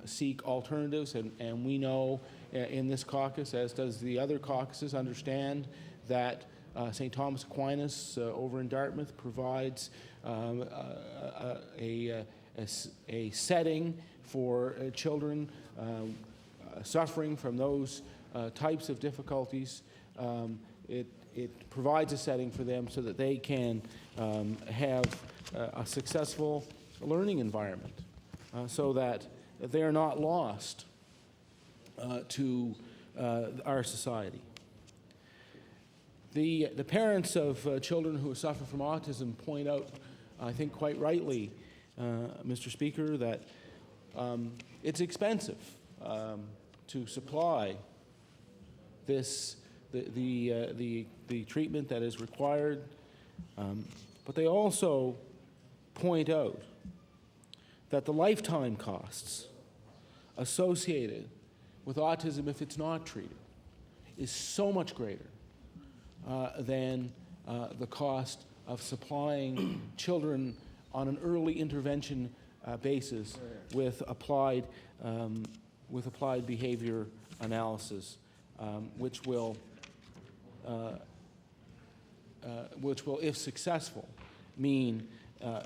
seek alternatives, and we know in this caucus, as does the other caucuses, understand that St. Thomas Aquinas over in Dartmouth provides a setting for children suffering from those types of difficulties. It provides a setting for them so that they can have a successful learning environment, so that they are not lost to our society. The parents of children who suffer from autism point out, I think quite rightly, Mr. Speaker, that it's expensive to supply the treatment that is required, but they also point out that the lifetime costs associated with autism, if it's not treated, is so much greater than the cost of supplying children on an early intervention basis with applied behavior analysis, which will, if successful, mean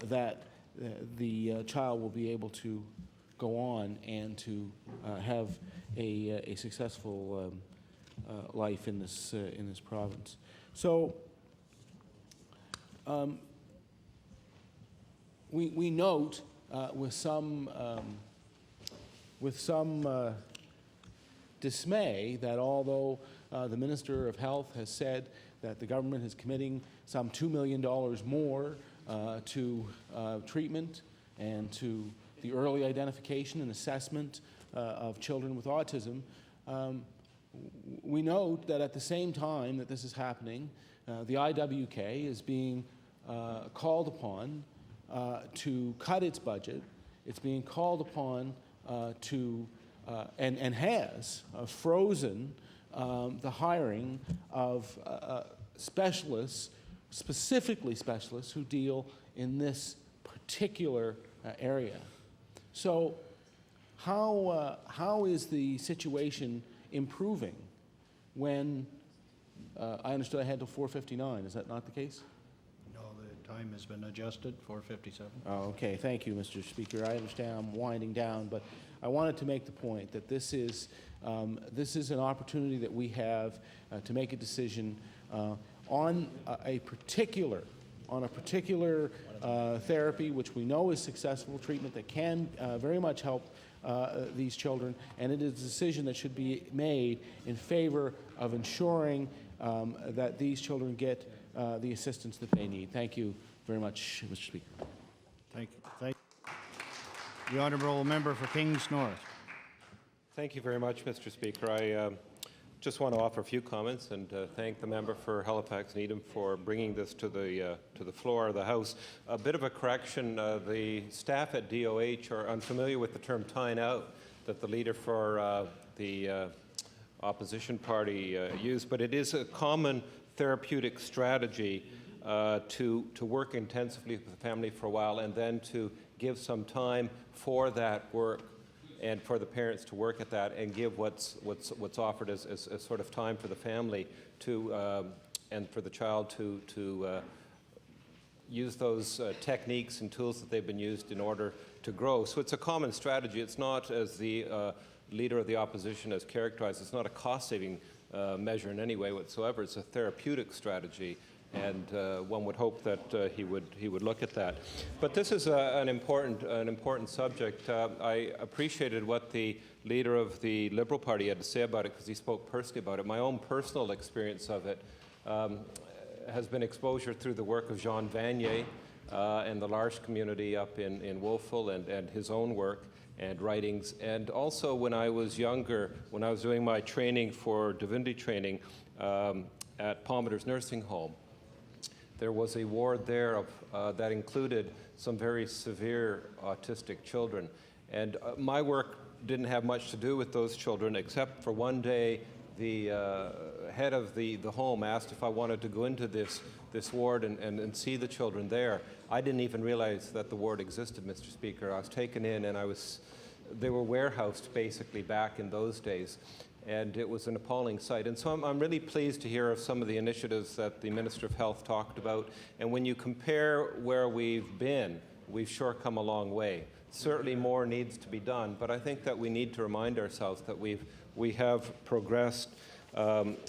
that the child will be able to go on and to have a successful life in this province. So we note with some dismay that although the Minister of Health has said that the government is committing some $2 million more to treatment and to the early identification and assessment of children with autism, we note that at the same time that this is happening, the IWK is being called upon to cut its budget. It's being called upon to, and has frozen the hiring of specialists, specifically specialists who deal in this particular area. So how is the situation improving when, I understood I had till 4:59, is that not the case? No, the time has been adjusted, 4:57. Oh, okay, thank you, Mr. Speaker. I understand I'm winding down, but I wanted to make the point that this is an opportunity that we have to make a decision on a particular therapy, which we know is successful treatment that can very much help these children, and it is a decision that should be made in favor of ensuring that these children get the assistance that they need. Thank you very much, Mr. Speaker. Thank you. The Honourable Member for Kings North. Thank you very much, Mr. Speaker. I just want to offer a few comments and thank the member for Halifax Needham for bringing this to the floor of the House. A bit of a correction: the staff at DOH are unfamiliar with the term "tying out" that the leader for the opposition party used, but it is a common therapeutic strategy to work intensively with the family for a while and then to give some time for that work and for the parents to work at that and give what's offered as sort of time for the family to and for the child to use those techniques and tools that they've been used in order to grow. So it's a common strategy. It's not, as the leader of the opposition has characterized, it's not a cost-saving measure in any way whatsoever. It's a therapeutic strategy, and one would hope that he would look at that. But this is an important subject. I appreciated what the leader of the Liberal Party had to say about it because he spoke personally about it. My own personal experience of it has been exposure through the work of Jean Vanier and the L'Arche community up in Wolfville and his own work and writings. And also when I was younger, when I was doing my training for divinity training at Palmer's Nursing Home, there was a ward there that included some very severe autistic children. And my work didn't have much to do with those children, except for one day the head of the home asked if I wanted to go into this ward and see the children there. I didn't even realize that the ward existed, Mr. Speaker. I was taken in and they were warehoused basically back in those days. and it was an appalling sight. And so I'm really pleased to hear of some of the initiatives that the Minister of Health talked about. And when you compare where we've been, we've sure come a long way. Certainly more needs to be done, but I think that we need to remind ourselves that we have progressed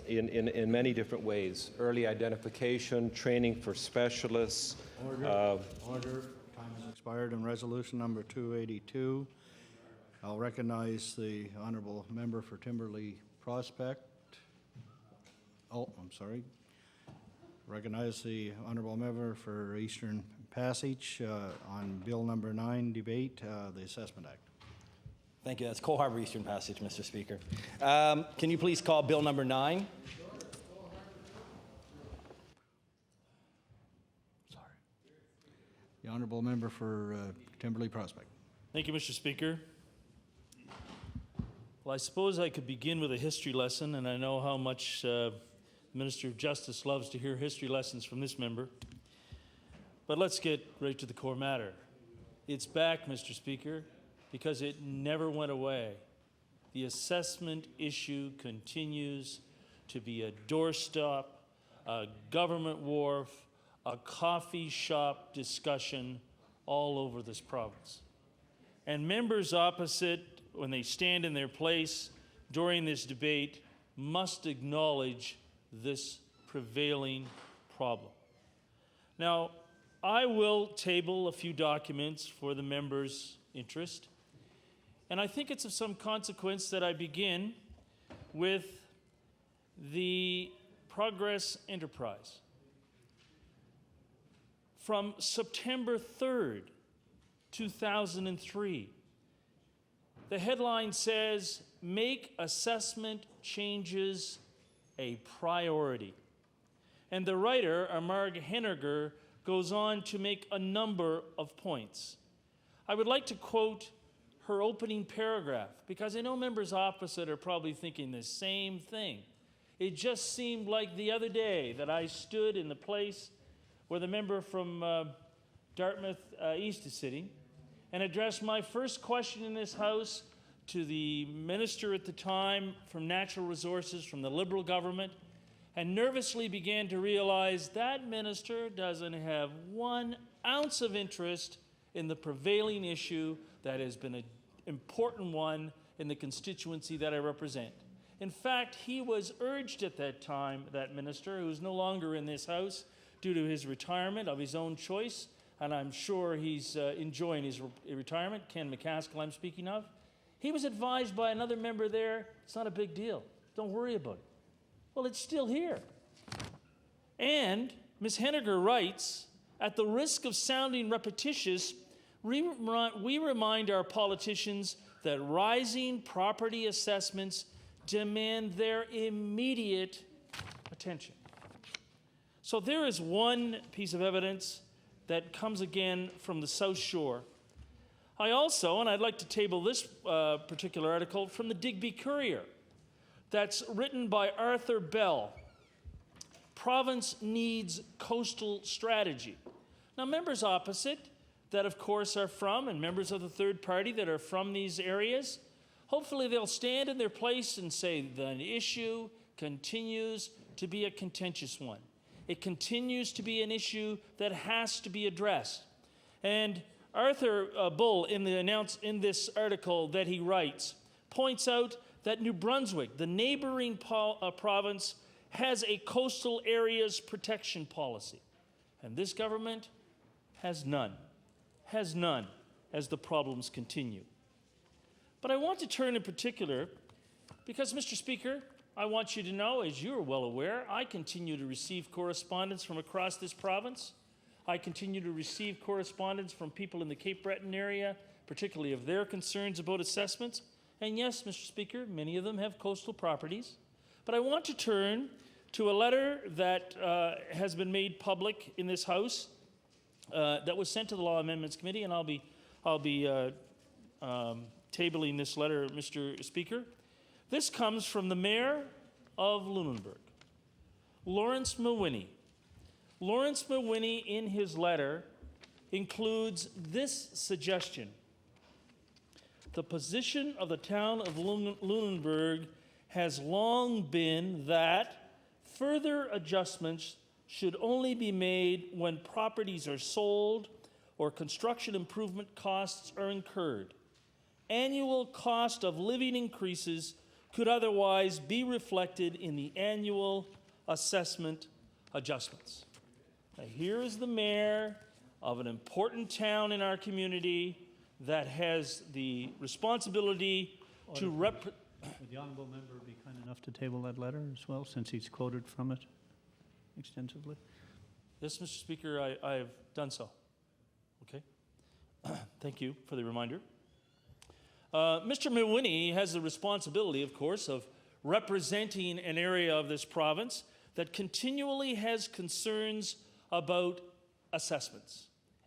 in many different ways. Early identification, training for specialists. Order. Time has expired on resolution number 282. I'll recognize the honorable member for Timberley Prospect. Oh, I'm sorry. Recognize the honorable member for Eastern Passage on Bill number 9 debate, the Assessment Act. Thank you. That's Cole Harbour Eastern Passage, Mr. Speaker. Can you please call Bill number 9? Sorry. The honorable member for Timberley Prospect. Thank you, Mr. Speaker. Well, I suppose I could begin with a history lesson, and I know how much the Minister of Justice loves to hear history lessons from this member. But let's get right to the core matter. It's back, Mr. Speaker, because it never went away. The assessment issue continues to be a doorstop, a government wharf, a coffee shop discussion all over this province. And members opposite, when they stand in their place during this debate, must acknowledge this prevailing problem. Now, I will table a few documents for the members' interest, and I think it's of some consequence that I begin with the Progress Enterprise. From September 3rd, 2003, the headline says, "Make assessment changes a priority." And the writer, Amarg Henniger, goes on to make a number of points. I would like to quote her opening paragraph, because I know members opposite are probably thinking the same thing. It just seemed like the other day that I stood in the place where the member from Dartmouth East is sitting and addressed my first question in this House to the minister at the time from Natural Resources from the Liberal government, and nervously began to realize that minister doesn't have 1 ounce of interest in the prevailing issue that has been an important one in the constituency that I represent. In fact, he was urged at that time, that minister, who is no longer in this House due to his retirement of his own choice, and I'm sure he's enjoying his retirement, Ken McCaskill I'm speaking of. He was advised by another member there, it's not a big deal, don't worry about it. Well, it's still here. And Ms. Henniger writes, at the risk of sounding repetitious, we remind our politicians that rising property assessments demand their immediate attention. So there is one piece of evidence that comes again from the South Shore. I also, and I'd like to table this particular article from the Digby Courier, that's written by Arthur Bell. Province needs coastal strategy. Now, members opposite that, of course, are from, and members of the third party that are from these areas, hopefully they'll stand in their place and say the issue continues to be a contentious one. It continues to be an issue that has to be addressed. And Arthur Bull, in this article that he writes, points out that New Brunswick, the neighboring province, has a coastal areas protection policy. And this government has none as the problems continue. But I want to turn in particular, because, Mr. Speaker, I want you to know, as you are well aware, I continue to receive correspondence from across this province. I continue to receive correspondence from people in the Cape Breton area, particularly of their concerns about assessments. And yes, Mr. Speaker, many of them have coastal properties. But I want to turn to a letter that has been made public in this House that was sent to the Law Amendments Committee, and I'll be tabling this letter, Mr. Speaker. This comes from the Mayor of Lunenburg, Lawrence Mawhinney. Lawrence Mawhinney, in his letter, includes this suggestion. The position of the town of Lunenburg has long been that further adjustments should only be made when properties are sold or construction improvement costs are incurred. Annual cost of living increases could otherwise be reflected in the annual assessment adjustments. Now, here is the mayor of an important town in our community that has the responsibility to Would the honourable member be kind enough to table that letter as well, since he's quoted from it extensively? Yes, Mr. Speaker, I have done so. Okay. Thank you for the reminder. Mr. Mawhinney has the responsibility, of course, of representing an area of this province that continually has concerns about assessments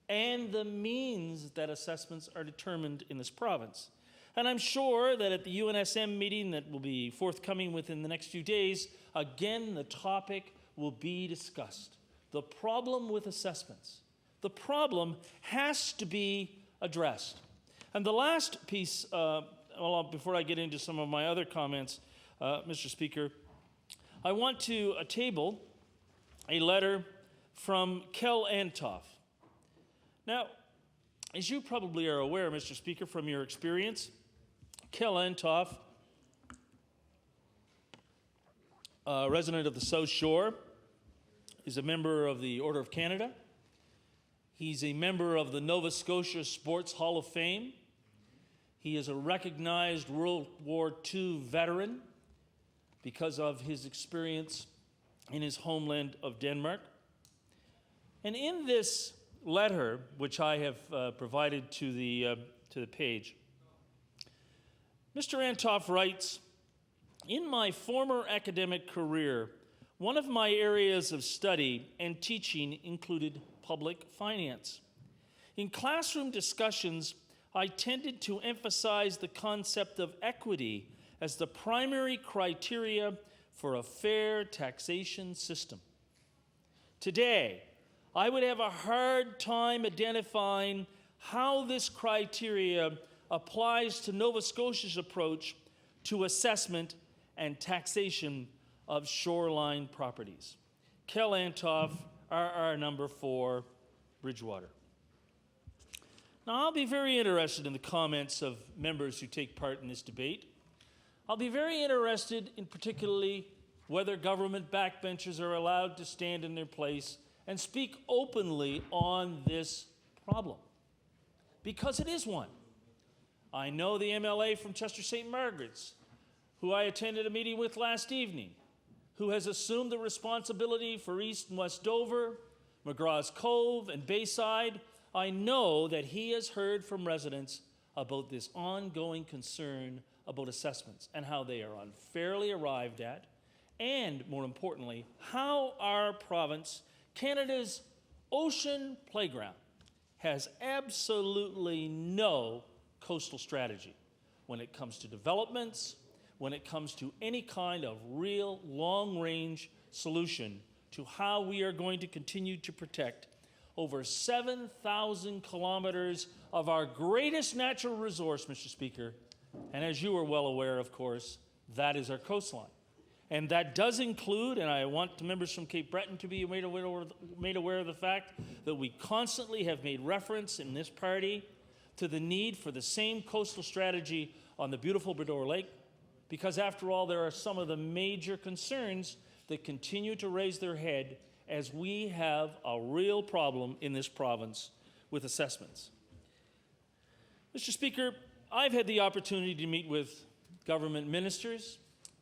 and the means that assessments are determined in this province. And I'm sure that at the UNSM meeting that will be forthcoming within the next few days, again, the topic will be discussed. The problem with assessments. The problem has to be addressed. And the last piece, before I get into some of my other comments, Mr. Speaker, I want to table a letter from Kel Antoff. Now, as you probably are aware, Mr. Speaker, from your experience, Kel Antoff, a resident of the South Shore, is a member of the Order of Canada. He's a member of the Nova Scotia Sports Hall of Fame. He is a recognized World War II veteran because of his experience in his homeland of Denmark. And in this letter, which I have provided to the page, Mr. Antoff writes, "In my former academic career, one of my areas of study and teaching included public finance. In classroom discussions, I tended to emphasize the concept of equity as the primary criteria for a fair taxation system. Today, I would have a hard time identifying how this criteria applies to Nova Scotia's approach to assessment and taxation of shoreline properties." Kel Antoff, RR number 4, Bridgewater. Now, I'll be very interested in the comments of members who take part in this debate. I'll be very interested in particularly whether government backbenchers are allowed to stand in their place and speak openly on this problem, because it is one. I know the MLA from Chester St. Margaret's, who I attended a meeting with last evening, who has assumed the responsibility for East and West Dover, McGraw's Cove, and Bayside. I know that he has heard from residents about this ongoing concern about assessments and how they are unfairly arrived at, and more importantly, how our province, Canada's ocean playground, has absolutely no coastal strategy when it comes to developments, when it comes to any kind of real long-range solution to how we are going to continue to protect over 7,000 kilometers of our greatest natural resource, Mr. Speaker. And as you are well aware, of course, that is our coastline. And that does include, and I want the members from Cape Breton to be made aware of the fact that we constantly have made reference in this party to the need for the same coastal strategy on the beautiful Bredor Lake, because after all, there are some of the major concerns that continue to raise their head as we have a real problem in this province with assessments. Mr. Speaker, I've had the opportunity to meet with government ministers.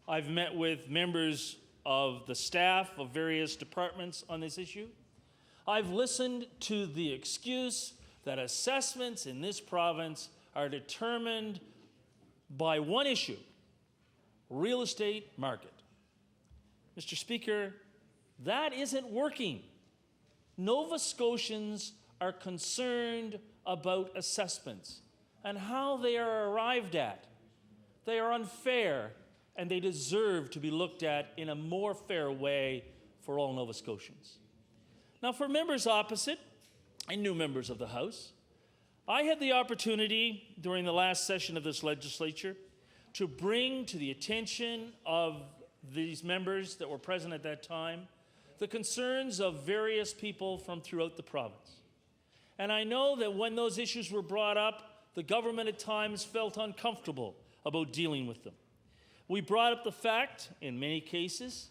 I've met with members of the staff of various departments on this issue. I've listened to the excuse that assessments in this province are determined by one issue: real estate market. Mr. Speaker, that isn't working. Nova Scotians are concerned about assessments and how they are arrived at. They are unfair, and they deserve to be looked at in a more fair way for all Nova Scotians. Now, for members opposite and new members of the House, I had the opportunity during the last session of this legislature to bring to the attention of these members that were present at that time the concerns of various people from throughout the province. And I know that when those issues were brought up, the government at times felt uncomfortable about dealing with them. We brought up the fact, in many cases,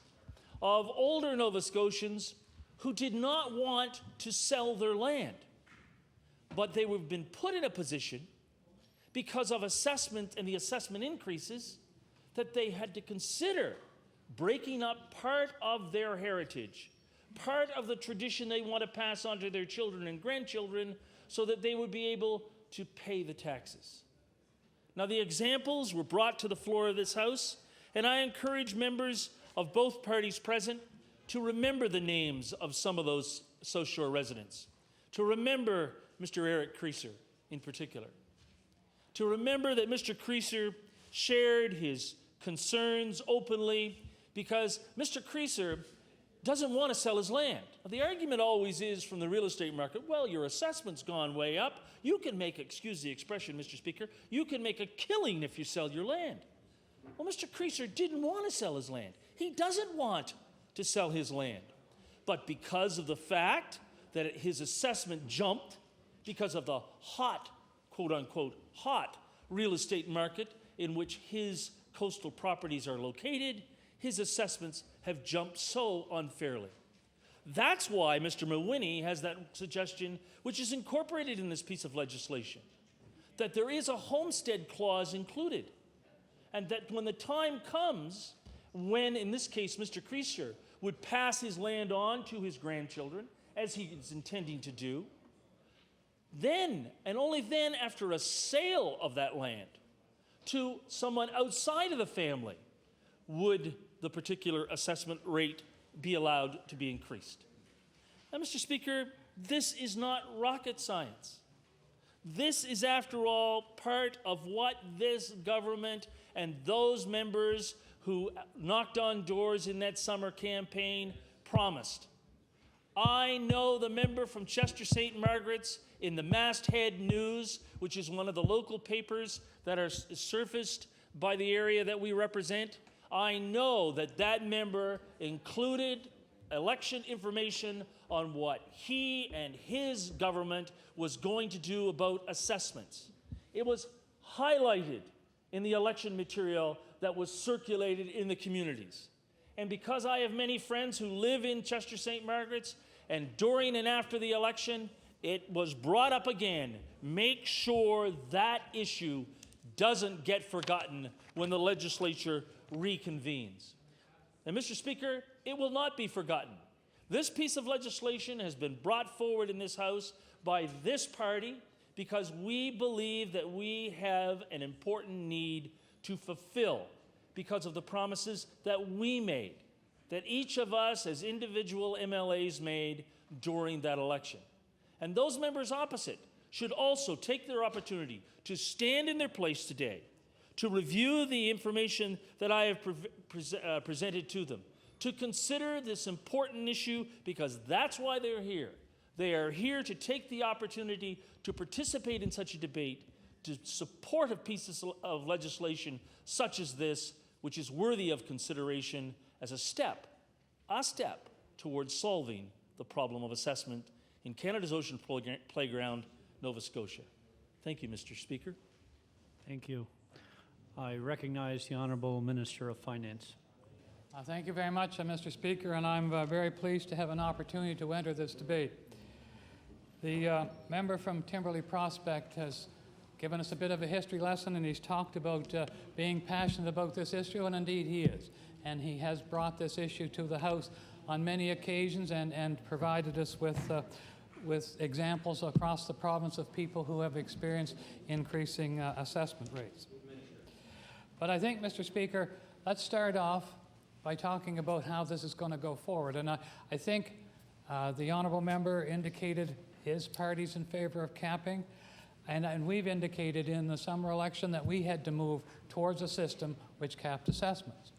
of older Nova Scotians who did not want to sell their land, but they have been put in a position because of assessment and the assessment increases that they had to consider breaking up part of their heritage, part of the tradition they want to pass on to their children and grandchildren so that they would be able to pay the taxes. Now, the examples were brought to the floor of this House, and I encourage members of both parties present to remember the names of some of those South Shore residents, to remember Mr. Eric Creaser in particular, to remember that Mr. Creaser shared his concerns openly because Mr. Creaser doesn't want to sell his land. The argument always is from the real estate market, well, your assessment's gone way up. You can make, excuse the expression, Mr. Speaker, you can make a killing if you sell your land. Well, Mr. Creaser didn't want to sell his land. He doesn't want to sell his land. But because of the fact that his assessment jumped because of the hot, quote unquote, hot real estate market in which his coastal properties are located, his assessments have jumped so unfairly. That's why Mr. Mawhinney has that suggestion, which is incorporated in this piece of legislation, that there is a homestead clause included, and that when the time comes, when, in this case, Mr. Creaser would pass his land on to his grandchildren, as he is intending to do, then, and only then, after a sale of that land to someone outside of the family, would the particular assessment rate be allowed to be increased. Now, Mr. Speaker, this is not rocket science. This is, after all, part of what this government and those members who knocked on doors in that summer campaign promised. I know the member from Chester St. Margaret's in the Masthead News, which is one of the local papers that are surfaced by the area that we represent. I know that that member included election information on what he and his government was going to do about assessments. It was highlighted in the election material that was circulated in the communities. And because I have many friends who live in Chester St. Margaret's, and during and after the election, it was brought up again. Make sure that issue doesn't get forgotten when the legislature reconvenes. And Mr. Speaker, it will not be forgotten. This piece of legislation has been brought forward in this House by this party because we believe that we have an important need to fulfill because of the promises that we made, that each of us as individual MLAs made during that election. And those members opposite should also take their opportunity to stand in their place today, to review the information that I have presented to them, to consider this important issue because that's why they're here. They are here to take the opportunity to participate in such a debate, to support a piece of legislation such as this, which is worthy of consideration as a step towards solving the problem of assessment in Canada's Ocean Playground, Nova Scotia. Thank you, Mr. Speaker. Thank you. I recognize the Honourable Minister of Finance. Thank you very much, Mr. Speaker, and I'm very pleased to have an opportunity to enter this debate. The member from Timberley Prospect has given us a bit of a history lesson, and he's talked about being passionate about this issue, and indeed he is. And he has brought this issue to the House on many occasions and provided us with examples across the province of people who have experienced increasing assessment rates. But I think, Mr. Speaker, let's start off by talking about how this is going to go forward. And I think the honourable member indicated his party's in favour of capping, and we've indicated in the summer election that we had to move towards a system which capped assessments.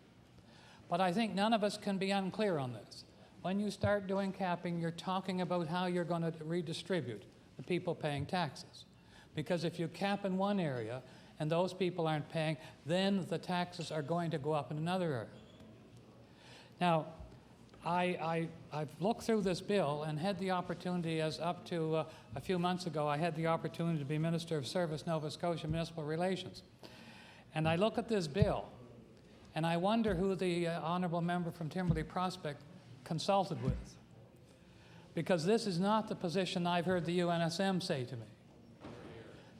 But I think none of us can be unclear on this. When you start doing capping, you're talking about how you're going to redistribute the people paying taxes. Because if you cap in one area and those people aren't paying, then the taxes are going to go up in another area. Now, I've looked through this bill and had the opportunity, as up to a few months ago, I had the opportunity to be Minister of Service, Nova Scotia Municipal Relations. And I look at this bill, and I wonder who the honourable member from Timberley Prospect consulted with. Because this is not the position I've heard the UNSM say to me.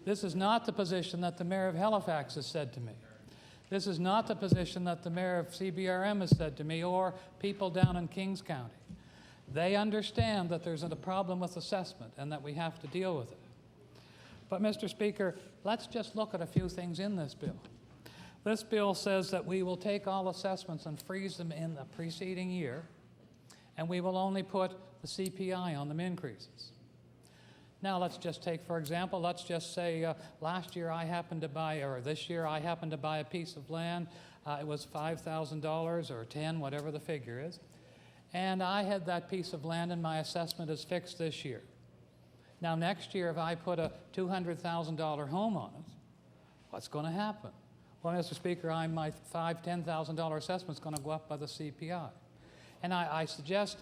This is not the position that the Mayor of Halifax has said to me. This is not the position that the Mayor of CBRM has said to me, or people down in Kings County. They understand that there's a problem with assessment and that we have to deal with it. But, Mr. Speaker, let's just look at a few things in this bill. This bill says that we will take all assessments and freeze them in the preceding year, and we will only put the CPI on them increases. Now, let's just take, for example, let's just say last year I happened to buy, or this year I happened to buy a piece of land. It was $5,000 or 10, whatever the figure is. And I had that piece of land and my assessment is fixed this year. Now, next year, if I put a $200,000 home on it, what's going to happen? Well, Mr. Speaker, my $5,000, $10,000 assessment is going to go up by the CPI. And I suggest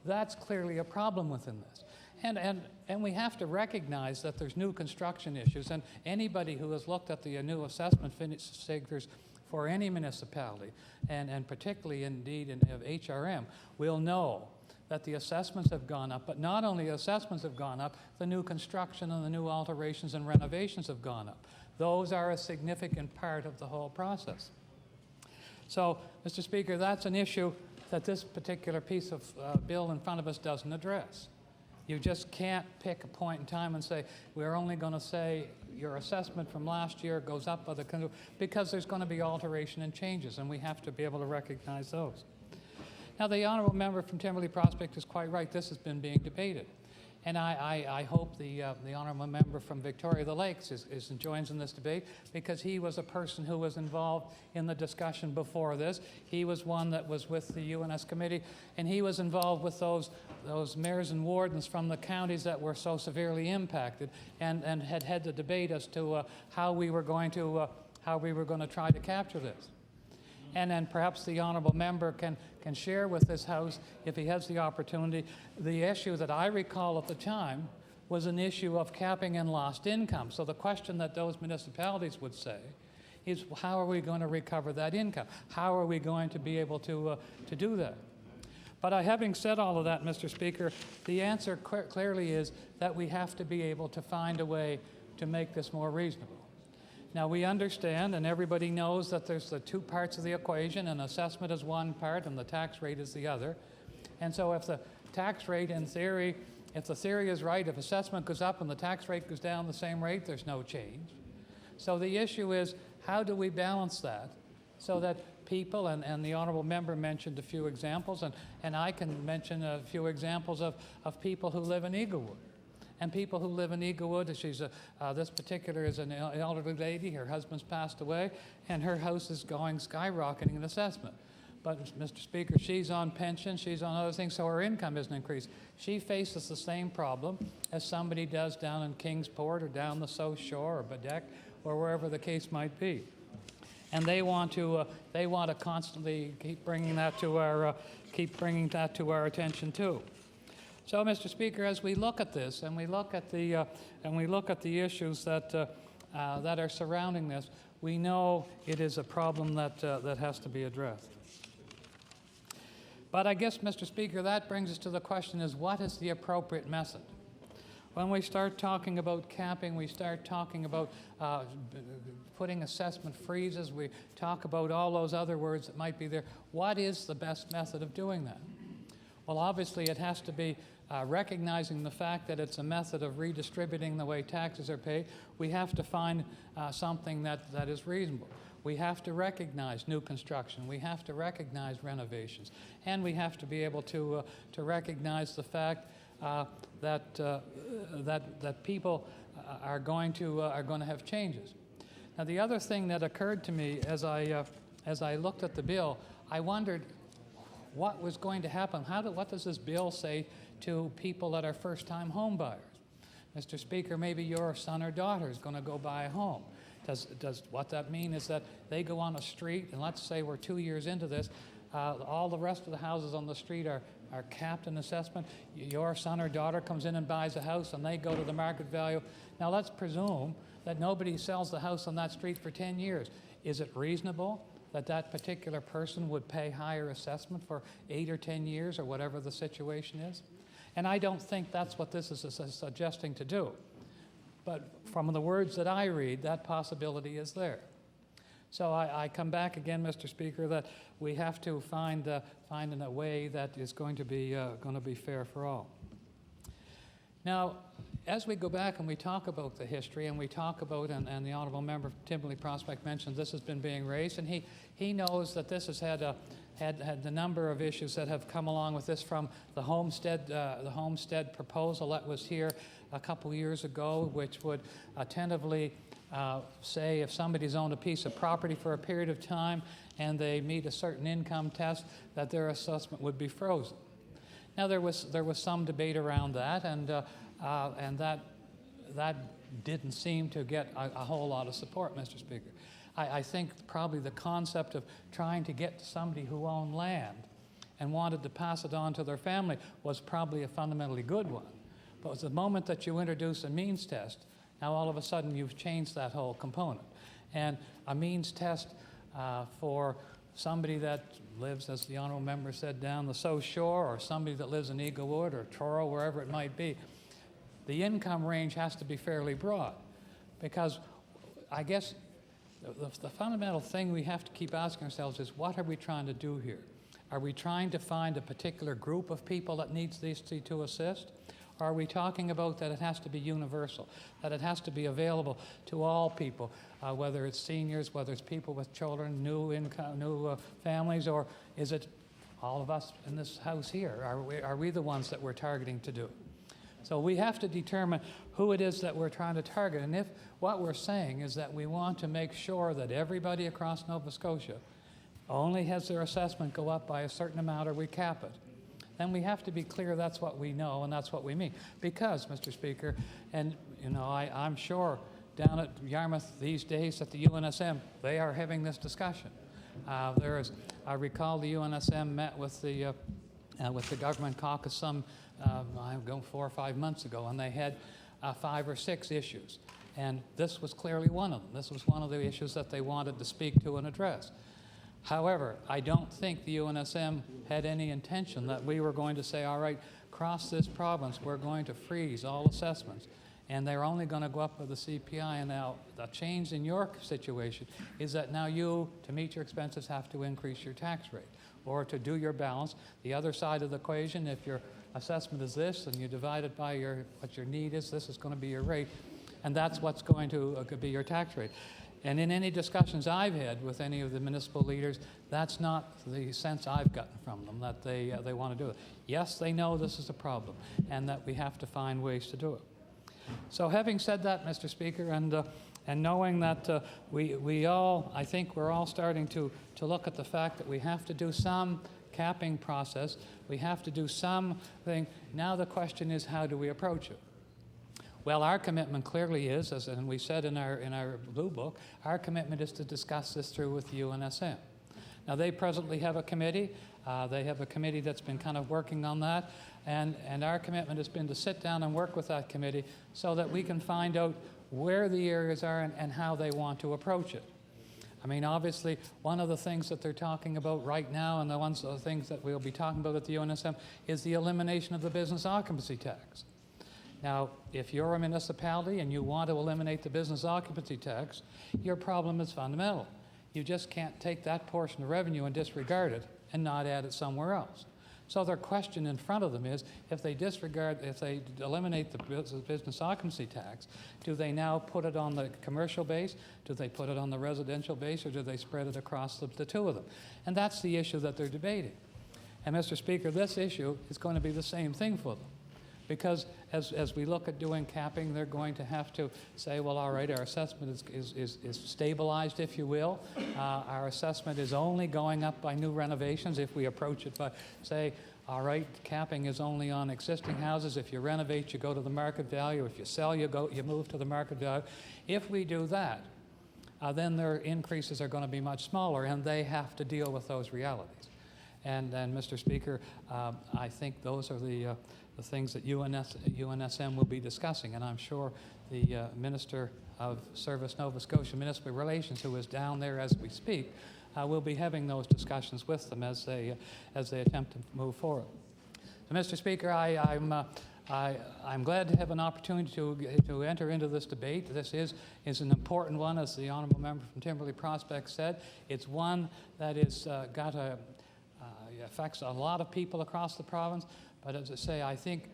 that's clearly a problem within this. And we have to recognize that there's new construction issues, and anybody who has looked at the new assessment figures for any municipality, and particularly indeed of HRM, will know that the assessments have gone up, but not only assessments have gone up, the new construction and the new alterations and renovations have gone up. Those are a significant part of the whole process. So, Mr. Speaker, that's an issue that this particular piece of bill in front of us doesn't address. You just can't pick a point in time and say, we're only going to say your assessment from last year goes up by because there's going to be alteration and changes, and we have to be able to recognize those. Now, the honourable member from Timberley Prospect is quite right. This has been being debated. And I hope the honourable member from Victoria the Lakes joins in this debate, because he was a person who was involved in the discussion before this. He was one that was with the UNS committee, and he was involved with those mayors and wardens from the counties that were so severely impacted, and had the debate as to how we were going to try to capture this. And then perhaps the honourable member can share with this House, if he has the opportunity, the issue that I recall at the time was an issue of capping and lost income. So the question that those municipalities would say is, how are we going to recover that income? How are we going to be able to do that? But having said all of that, Mr. Speaker, the answer clearly is that we have to be able to find a way to make this more reasonable. Now, we understand, and everybody knows, that there's the two parts of the equation, and assessment is one part and the tax rate is the other. And so if the tax rate, in theory, if the theory is right, if assessment goes up and the tax rate goes down the same rate, there's no change. So the issue is, how do we balance that so that people, and the honourable member mentioned a few examples, and I can mention a few examples of people who live in Eaglewood. And people who live in Eaglewood, this particular is an elderly lady, her husband's passed away, and her house is going skyrocketing in assessment. But, Mr. Speaker, she's on pension, she's on other things, so her income isn't increased. She faces the same problem as somebody does down in Kingsport or down the South Shore or Bedeck or wherever the case might be. And they want to constantly keep bringing that to our attention too. So, Mr. Speaker, as we look at this and we look at the issues that are surrounding this, we know it is a problem that has to be addressed. But I guess, Mr. Speaker, that brings us to the question: is what is the appropriate method? When we start talking about capping, we start talking about putting assessment freezes, we talk about all those other words that might be there. What is the best method of doing that? Well, obviously, it has to be recognizing the fact that it's a method of redistributing the way taxes are paid. We have to find something that is reasonable. We have to recognize new construction. We have to recognize renovations. And we have to be able to recognize the fact that people are going to have changes. Now, the other thing that occurred to me as I looked at the bill, I wondered what was going to happen. What does this bill say to people that are first-time home buyers? Mr. Speaker, maybe your son or daughter is going to go buy a home. What that mean is that they go on a street, and let's say we're 2 years into this, all the rest of the houses on the street are capped in assessment. Your son or daughter comes in and buys a house, and they go to the market value. Now let's presume that nobody sells the house on that street for 10 years. Is it reasonable that that particular person would pay higher assessment for 8 or 10 years or whatever the situation is? And I don't think that's what this is suggesting to do. But from the words that I read, that possibility is there. So I come back again, Mr. Speaker, that we have to find in a way that is going to be fair for all. Now, as we go back and we talk about the history and we talk about, and the Honourable Member from Timberley Prospect mentioned this has been being raised, and he knows that this has had the number of issues that have come along with this, from the homestead proposal that was here a couple years ago, which would tentatively say if somebody's owned a piece of property for a period of time and they meet a certain income test, that their assessment would be frozen. Now there was some debate around that, and that didn't seem to get a whole lot of support, Mr. Speaker. I think probably the concept of trying to get to somebody who owned land and wanted to pass it on to their family was probably a fundamentally good one. But the moment that you introduce a means test, now all of a sudden you've changed that whole component. And a means test for somebody that lives, as the Honourable Member said, down the South Shore, or somebody that lives in Eaglewood or Truro, wherever it might be, the income range has to be fairly broad. Because I guess the fundamental thing we have to keep asking ourselves is, what are we trying to do here? Are we trying to find a particular group of people that needs these to assist? Or are we talking about that it has to be universal, that it has to be available to all people, whether it's seniors, whether it's people with children, new families, or is it all of us in this house here? Are we the ones that we're targeting to do it? So we have to determine who it is that we're trying to target. And if what we're saying is that we want to make sure that everybody across Nova Scotia only has their assessment go up by a certain amount, or we cap it, then we have to be clear that's what we know and that's what we mean. Because, Mr. Speaker, and I'm sure down at Yarmouth these days at the UNSM, they are having this discussion. I recall the UNSM met with the government caucus some 4 or 5 months ago, and they had 5 or 6 issues. And this was clearly one of them. This was one of the issues that they wanted to speak to and address. However, I don't think the UNSM had any intention that we were going to say, all right, across this province, we're going to freeze all assessments, and they're only going to go up with the CPI. And now the change in your situation is that now you, to meet your expenses, have to increase your tax rate. Or to do your balance, the other side of the equation, if your assessment is this and you divide it by what your need is, this is going to be your rate, and that's what's going to be your tax rate. And in any discussions I've had with any of the municipal leaders, that's not the sense I've gotten from them, that they want to do it. Yes, they know this is a problem and that we have to find ways to do it. So having said that, Mr. Speaker, and knowing that we all, I think we're all starting to look at the fact that we have to do some capping process, we have to do something. Now the question is, how do we approach it? Well, our commitment clearly is, and we said in our Blue Book, our commitment is to discuss this through with the UNSM. Now, they presently have a committee. They have a committee that's been kind of working on that, and our commitment has been to sit down and work with that committee so that we can find out where the areas are and how they want to approach it. I mean, obviously, one of the things that they're talking about right now, and the things that we'll be talking about at the UNSM, is the elimination of the business occupancy tax. Now, if you're a municipality and you want to eliminate the business occupancy tax, your problem is fundamental. You just can't take that portion of revenue and disregard it and not add it somewhere else. So their question in front of them is, if they eliminate the business occupancy tax, do they now put it on the commercial base, do they put it on the residential base, or do they spread it across the two of them? And that's the issue that they're debating. And Mr. Speaker, this issue is going to be the same thing for them. Because as we look at doing capping, they're going to have to say, well, all right, our assessment is stabilized, if you will. Our assessment is only going up by new renovations. If we approach it by, say, all right, capping is only on existing houses. If you renovate, you go to the market value. If you sell, you move to the market value. If we do that, then their increases are going to be much smaller, and they have to deal with those realities. And Mr. Speaker, I think those are the things that UNSM will be discussing, and I'm sure the Minister of Service Nova Scotia Municipal Relations, who is down there as we speak, will be having those discussions with them as they attempt to move forward. So, Mr. Speaker, I'm glad to have an opportunity to enter into this debate. This is an important one, as the honourable member from Timberley Prospect said. It's one that is affects a lot of people across the province. But as I say, I think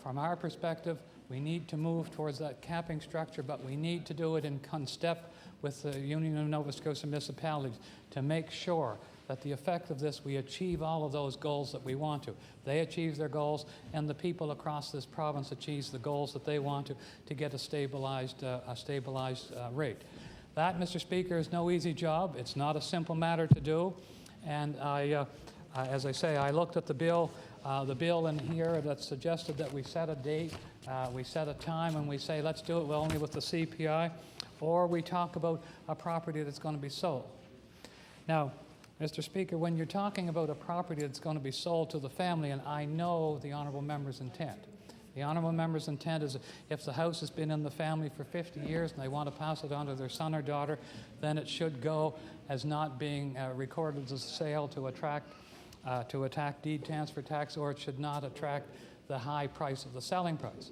from our perspective, we need to move towards that capping structure, but we need to do it in step with the Union of Nova Scotia Municipalities to make sure that the effect of this, we achieve all of those goals that we want to. They achieve their goals, and the people across this province achieve the goals that they want to get a stabilized rate. That, Mr. Speaker, is no easy job. It's not a simple matter to do. And as I say, I looked at the bill in here that suggested that we set a date, we set a time, and we say, let's do it only with the CPI, or we talk about a property that's going to be sold. Now, Mr. Speaker, when you're talking about a property that's going to be sold to the family, and I know the honourable member's intent. The honourable member's intent is if the house has been in the family for 50 years and they want to pass it on to their son or daughter, then it should go as not being recorded as a sale to attract deed transfer tax, or it should not attract the high price of the selling price.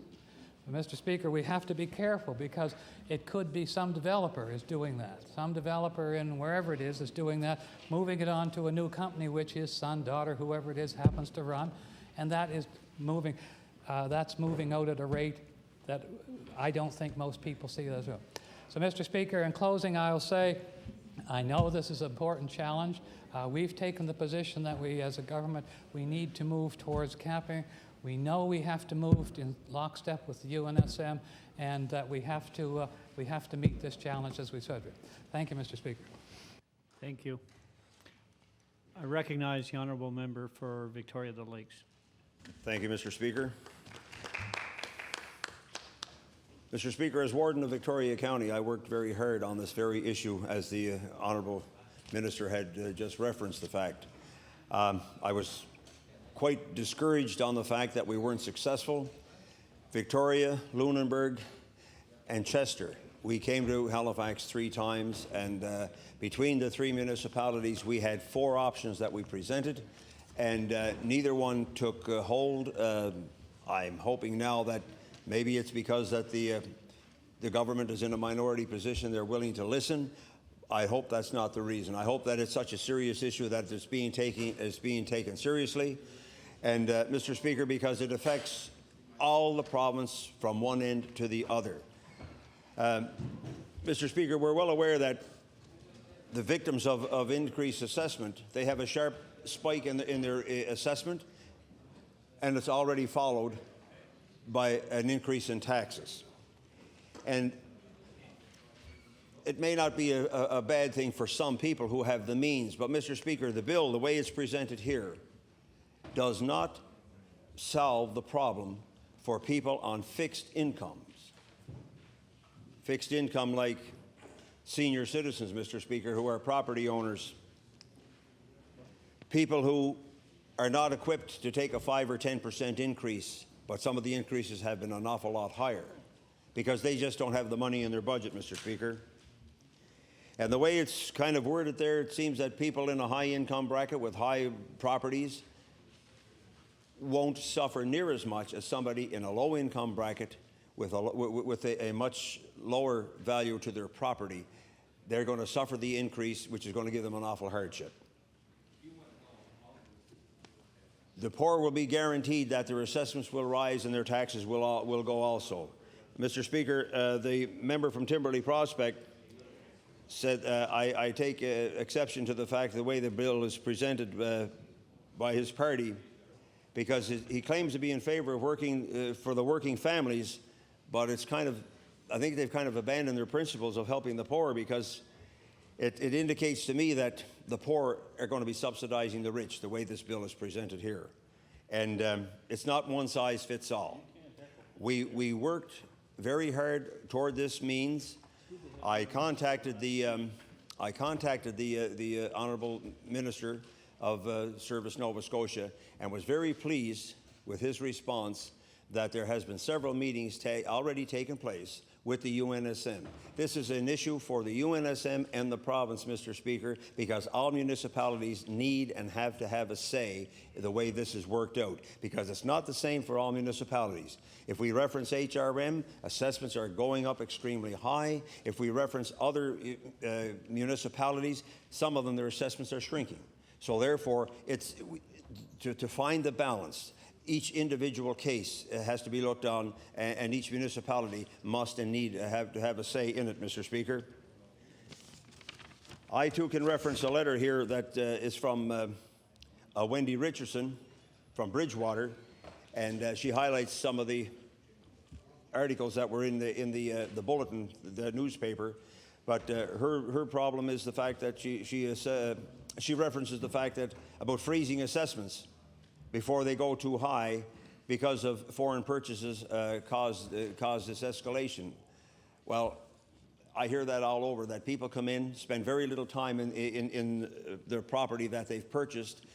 But Mr. Speaker, we have to be careful because it could be some developer is doing that. Some developer in wherever it is doing that, moving it on to a new company which his son, daughter, whoever it is happens to run, and that is moving, that's moving out at a rate that I don't think most people see as well. So, Mr. Speaker, in closing, I'll say I know this is an important challenge. We've taken the position that we, as a government, we need to move towards capping. We know we have to move in lockstep with the UNSM, and that we have to meet this challenge as we said. Thank you, Mr. Speaker. Thank you. I recognize the honourable member for Victoria the Lakes. Thank you, Mr. Speaker. Mr. Speaker, as Warden of Victoria County, I worked very hard on this very issue, as the Honourable Minister had just referenced the fact. I was quite discouraged on the fact that we weren't successful. Victoria, Lunenburg, and Chester. We came to Halifax 3 times, and between the 3 municipalities, we had 4 options that we presented, and neither one took hold. I'm hoping now that maybe it's because that the government is in a minority position, they're willing to listen. I hope that's not the reason. I hope that it's such a serious issue that it's being taken seriously. And Mr. Speaker, because it affects all the province from one end to the other. Mr. Speaker, we're well aware that the victims of increased assessment, they have a sharp spike in their assessment, and it's already followed by an increase in taxes. And it may not be a bad thing for some people who have the means, but Mr. Speaker, the bill, the way it's presented here, does not solve the problem for people on fixed incomes. Fixed income like senior citizens, Mr. Speaker, who are property owners. People who are not equipped to take a 5 or 10% increase, but some of the increases have been an awful lot higher because they just don't have the money in their budget, Mr. Speaker. And the way it's kind of worded there, it seems that people in a high income bracket with high properties won't suffer near as much as somebody in a low income bracket with a much lower value to their property. They're going to suffer the increase, which is going to give them an awful hardship. The poor will be guaranteed that their assessments will rise and their taxes will go also. Mr. Speaker, the member from Timberley Prospect said, I take exception to the fact the way the bill is presented by his party, because he claims to be in favor of working for the working families, but it's kind of, I think they've kind of abandoned their principles of helping the poor, because it indicates to me that the poor are going to be subsidizing the rich the way this bill is presented here. And it's not one size fits all. We worked very hard toward this means. I contacted the Honourable Minister of Service Nova Scotia and was very pleased with his response that there has been several meetings already taken place with the UNSM. This is an issue for the UNSM and the province, Mr. Speaker, because all municipalities need and have to have a say in the way this is worked out, because it's not the same for all municipalities. If we reference HRM, assessments are going up extremely high. If we reference other municipalities, some of them, their assessments are shrinking. So therefore, it's to find the balance. Each individual case has to be looked on, and each municipality must and need to have a say in it, Mr. Speaker. I, too, can reference a letter here that is from Wendy Richardson from Bridgewater, and she highlights some of the articles that were in the bulletin, the newspaper. But her problem is the fact that she references the fact that about freezing assessments before they go too high because of foreign purchases cause this escalation. Well, I hear that all over, that people come in, spend very little time in their property that they've purchased,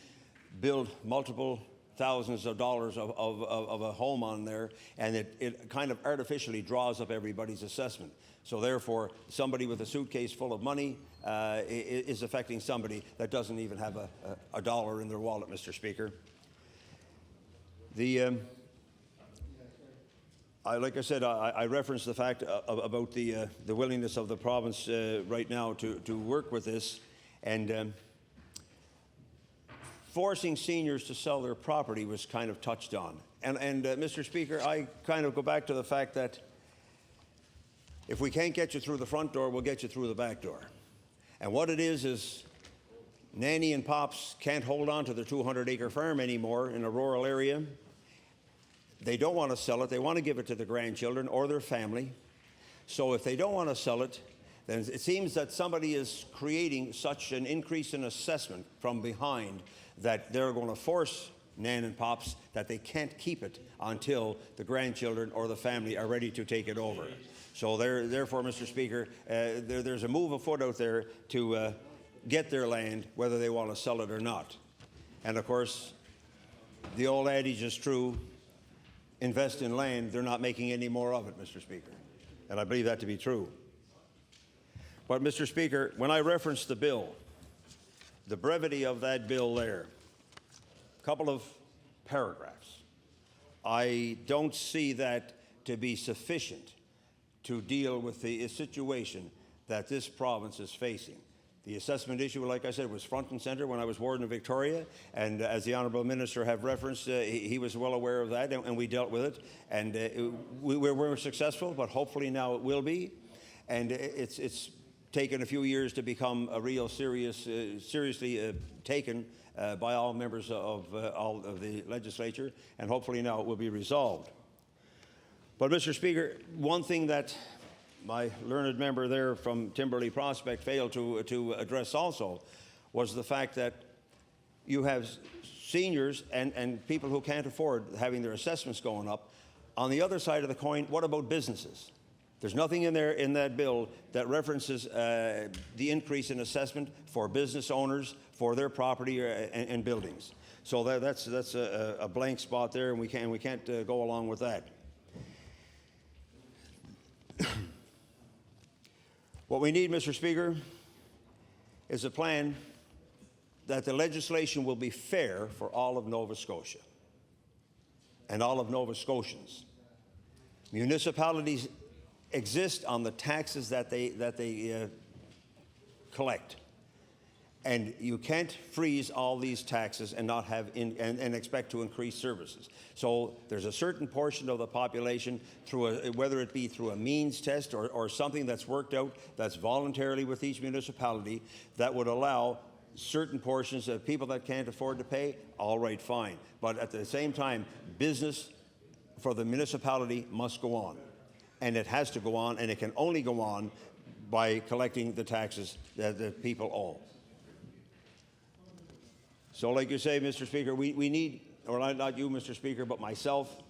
build multiple thousands of dollars of a home on there, and it kind of artificially draws up everybody's assessment. So therefore, somebody with a suitcase full of money is affecting somebody that doesn't even have a dollar in their wallet, Mr. Speaker. Like I said, I referenced the fact about the willingness of the province right now to work with this, and forcing seniors to sell their property was kind of touched on. And Mr. Speaker, I kind of go back to the fact that if we can't get you through the front door, we'll get you through the back door. And what it is Nanny and Pops can't hold on to their 200-acre farm anymore in a rural area. They don't want to sell it. They want to give it to their grandchildren or their family. So if they don't want to sell it, then it seems that somebody is creating such an increase in assessment from behind that they're going to force Nan and Pops that they can't keep it until the grandchildren or the family are ready to take it over. So therefore, Mr. Speaker, there's a move afoot out there to get their land, whether they want to sell it or not. And of course, the old adage is true: invest in land, they're not making any more of it, Mr. Speaker. And I believe that to be true. But, Mr. Speaker, when I referenced the bill, the brevity of that bill there, a couple of paragraphs, I don't see that to be sufficient to deal with the situation that this province is facing. The assessment issue, like I said, was front and center when I was Warden of Victoria, and as the Honourable Minister have referenced, he was well aware of that, and we dealt with it, and we were successful, but hopefully now it will be. And it's taken a few years to become a real seriously taken by all members of all of the legislature, and hopefully now it will be resolved. But, Mr. Speaker, one thing that my learned member there from Timberlea Prospect failed to address also was the fact that you have seniors and people who can't afford having their assessments going up. On the other side of the coin, what about businesses? There's nothing in there in that bill that references the increase in assessment for business owners for their property and buildings. So that's a blank spot there, and we can't go along with that. What we need, Mr. Speaker, is a plan that the legislation will be fair for all of Nova Scotia and all of Nova Scotians. Municipalities exist on the taxes that they collect, and you can't freeze all these taxes and not have and expect to increase services. So there's a certain portion of the population, whether it be through a means test or something that's worked out that's voluntarily with each municipality, that would allow certain portions of people that can't afford to pay. All right, fine. But at the same time, business for the municipality must go on. And it has to go on, and it can only go on by collecting the taxes that the people owe. So like you say, Mr. Speaker, we need, or not you, Mr. Speaker, but myself,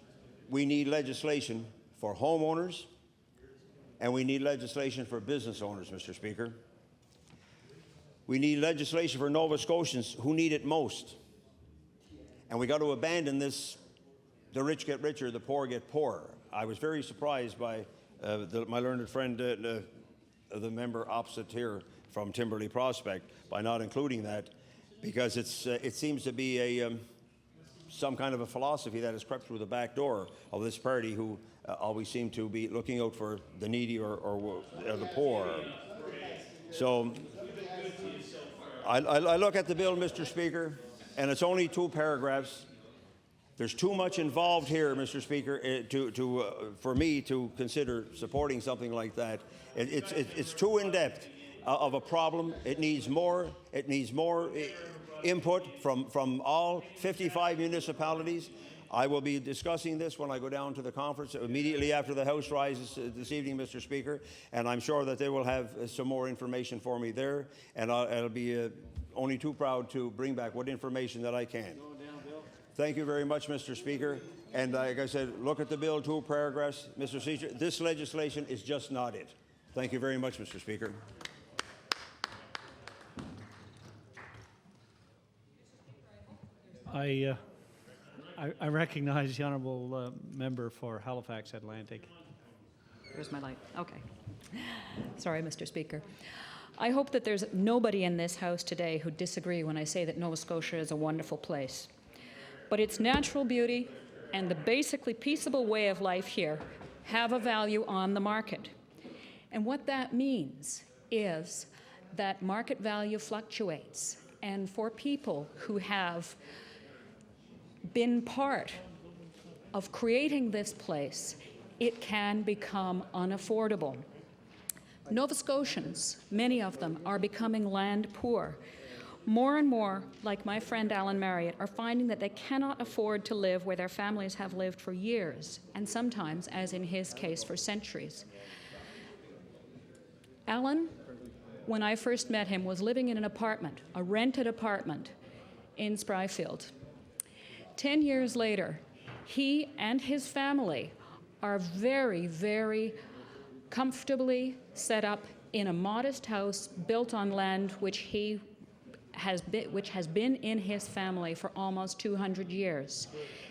we need legislation for homeowners and we need legislation for business owners, Mr. Speaker. We need legislation for Nova Scotians who need it most. And we got to abandon this, the rich get richer, the poor get poorer. I was very surprised by my learned friend, the member opposite here from Timberley Prospect, by not including that, because it seems to be some kind of a philosophy that has crept through the back door of this party, who always seem to be looking out for the needy or the poor. So I look at the bill, Mr. Speaker, and it's only 2 paragraphs. There's too much involved here, Mr. Speaker, for me to consider supporting something like that. It's too in-depth of a problem. It needs more input from all 55 municipalities. I will be discussing this when I go down to the conference immediately after the House rises this evening, Mr. Speaker, and I'm sure that they will have some more information for me there, and I'll be only too proud to bring back what information that I can. Thank you very much, Mr. Speaker. And like I said, look at the bill, 2 paragraphs. Mr. Speaker, this legislation is just not it. Thank you very much, Mr. Speaker. I recognize the honourable member for Halifax Atlantic. Here's my light. Okay. Sorry, Mr. Speaker. I hope that there's nobody in this House today who disagree when I say that Nova Scotia is a wonderful place. But its natural beauty and the basically peaceable way of life here have a value on the market. And what that means is that market value fluctuates. And for people who have been part of creating this place, it can become unaffordable. Nova Scotians, many of them, are becoming land poor. More and more, like my friend Alan Marriott, are finding that they cannot afford to live where their families have lived for years, and sometimes, as in his case, for centuries. Alan, when I first met him, was living in an apartment, a rented apartment in Spryfield. 10 years later, he and his family are very, very comfortably set up in a modest house built on land which has been in his family for almost 200 years.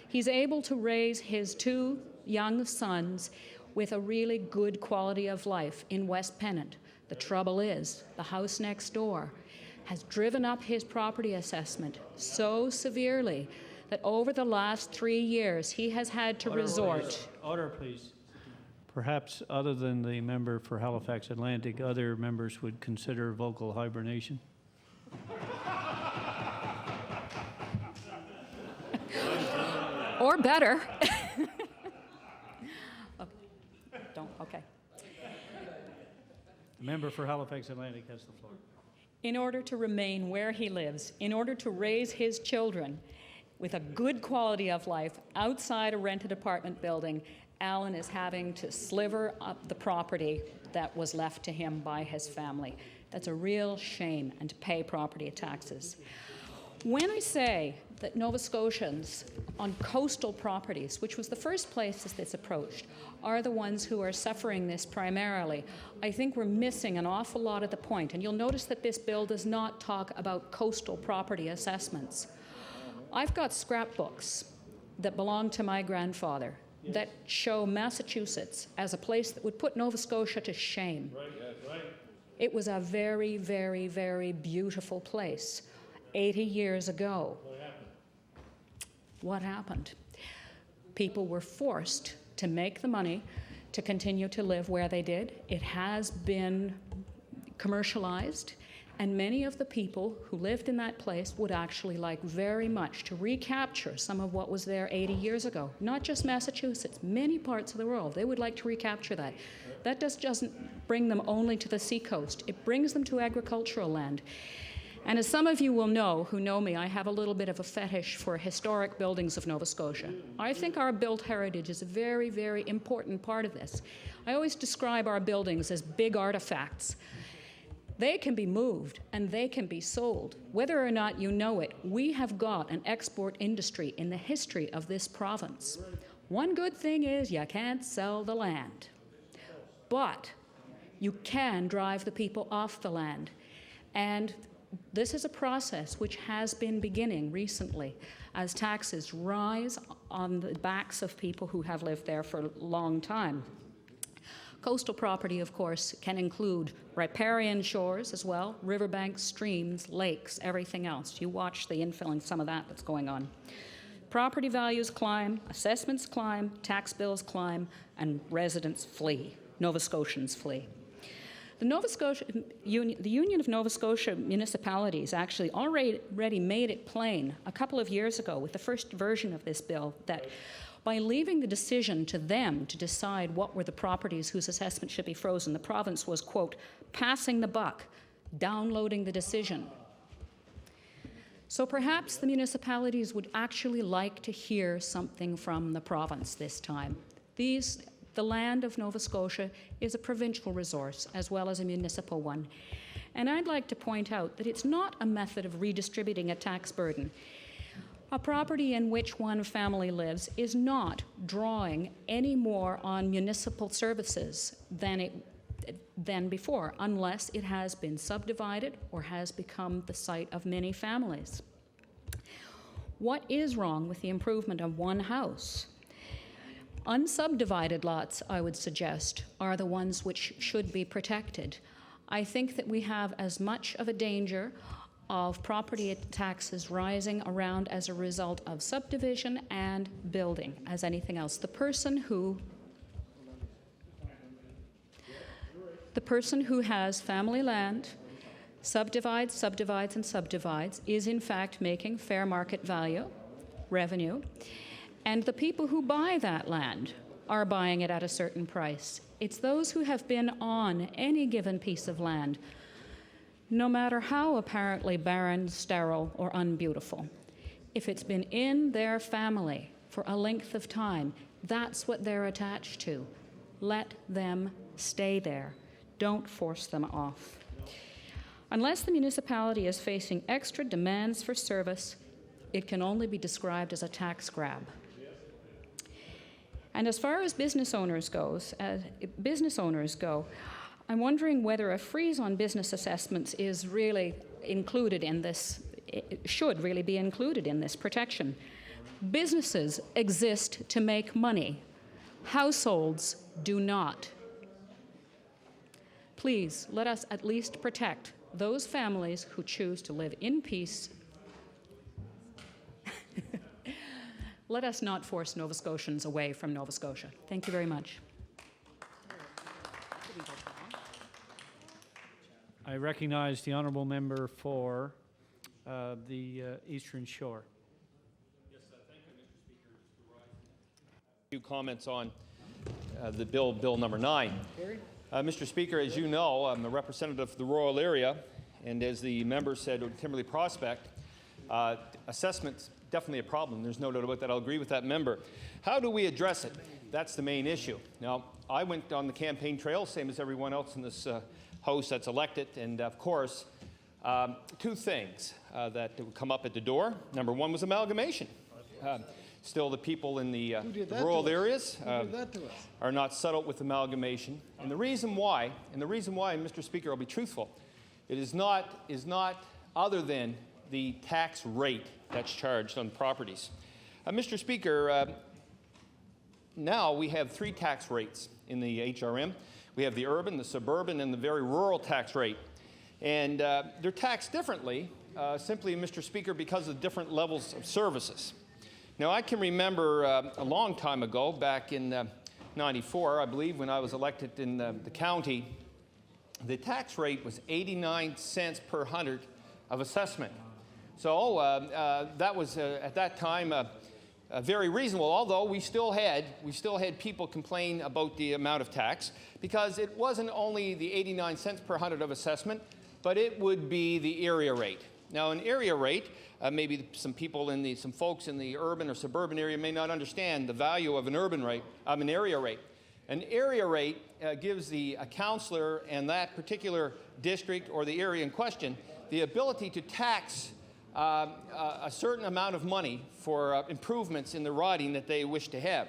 He's able to raise his 2 young sons with a really good quality of life in West Pennant. The trouble is, the house next door has driven up his property assessment so severely that over the last 3 years, he has had to resort. Order, please. Perhaps, other than the member for Halifax Atlantic, other members would consider vocal hibernation. Or better. Okay. The member for Halifax Atlantic has the floor. In order to remain where he lives, in order to raise his children with a good quality of life outside a rented apartment building, Alan is having to sliver up the property that was left to him by his family. That's a real shame, and to pay property taxes. When I say that Nova Scotians on coastal properties, which was the first places this approached, are the ones who are suffering this primarily, I think we're missing an awful lot of the point. And you'll notice that this bill does not talk about coastal property assessments. I've got scrapbooks that belong to my grandfather that show Massachusetts as a place that would put Nova Scotia to shame. Right. It was a very, very, very beautiful place 80 years ago. What happened? People were forced to make the money to continue to live where they did. It has been commercialized, and many of the people who lived in that place would actually like very much to recapture some of what was there 80 years ago. Not just Massachusetts, many parts of the world. They would like to recapture that. That just doesn't bring them only to the seacoast. It brings them to agricultural land. And as some of you will know, who know me, I have a little bit of a fetish for historic buildings of Nova Scotia. I think our built heritage is a very, very important part of this. I always describe our buildings as big artifacts. They can be moved and they can be sold. Whether or not you know it, we have got an export industry in the history of this province. One good thing is you can't sell the land. But You can drive the people off the land. And this is a process which has been beginning recently as taxes rise on the backs of people who have lived there for a long time. Coastal property, of course, can include riparian shores as well, riverbanks, streams, lakes, everything else. You watch the infilling, some of that's going on. Property values climb, assessments climb, tax bills climb, and residents flee. Nova Scotians flee. The Union of Nova Scotia Municipalities actually already made it plain a couple of years ago with the first version of this bill that by leaving the decision to them to decide what were the properties whose assessment should be frozen, the province was, quote, passing the buck, downloading the decision. So perhaps the municipalities would actually like to hear something from the province this time. The land of Nova Scotia is a provincial resource as well as a municipal one. And I'd like to point out that it's not a method of redistributing a tax burden. A property in which one family lives is not drawing any more on municipal services than before, unless it has been subdivided or has become the site of many families. What is wrong with the improvement of one house? Unsubdivided lots, I would suggest, are the ones which should be protected. I think that we have as much of a danger of property taxes rising around as a result of subdivision and building as anything else. The person who has family land, subdivides, and subdivides, is in fact making fair market value, revenue, and the people who buy that land are buying it at a certain price. It's those who have been on any given piece of land, no matter how apparently barren, sterile, or unbeautiful. If it's been in their family for a length of time, that's what they're attached to. Let them stay there. Don't force them off. Unless the municipality is facing extra demands for service, it can only be described as a tax grab. And as far as business owners go, I'm wondering whether a freeze on business assessments is really included in this, should really be included in this protection. Businesses exist to make money. Households do not. Please, let us at least protect those families who choose to live in peace. Let us not force Nova Scotians away from Nova Scotia. Thank you very much. I recognize the honourable member for the Eastern Shore. Yes, thank you, Mr. Speaker. A few comments on the bill number 9. Mr. Speaker, as you know, I'm a representative of the rural area, and as the member said, Timberley Prospect, assessment's definitely a problem. There's no doubt about that. I'll agree with that member. How do we address it? That's the main issue. Now, I went on the campaign trail, same as everyone else in this House that's elected, and of course, two things that would come up at the door. Number one was amalgamation. Still, the people in the rural areas are not settled with amalgamation. And the reason why, Mr. Speaker, I'll be truthful, it is not other than the tax rate that's charged on properties. Mr. Speaker, now we have 3 tax rates in the HRM. We have the urban, the suburban, and the very rural tax rate. And they're taxed differently, simply, Mr. Speaker, because of different levels of services. Now, I can remember a long time ago, back in '94, I believe, when I was elected in the county, the tax rate was 89 cents per hundred of assessment. So that was, at that time, very reasonable, although we still had people complain about the amount of tax, because it wasn't only the 89 cents per hundred of assessment, but it would be the area rate. Now, an area rate, maybe some folks in the urban or suburban area may not understand the value of an area rate. An area rate gives a councillor and that particular district or the area in question the ability to tax a certain amount of money for improvements in the riding that they wish to have.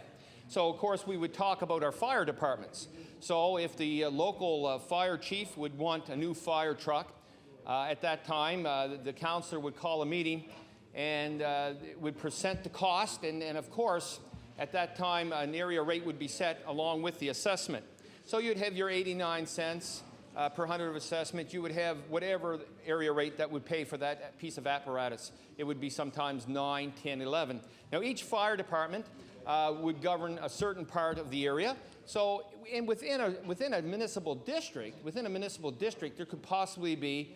So, of course, we would talk about our fire departments. So if the local fire chief would want a new fire truck, at that time, the councillor would call a meeting and would present the cost. And of course, at that time, an area rate would be set along with the assessment. So you'd have your 89 cents per hundred of assessment. You would have whatever area rate that would pay for that piece of apparatus. It would be sometimes 9, 10, 11. Now, each fire department would govern a certain part of the area. So within a municipal district, there could possibly be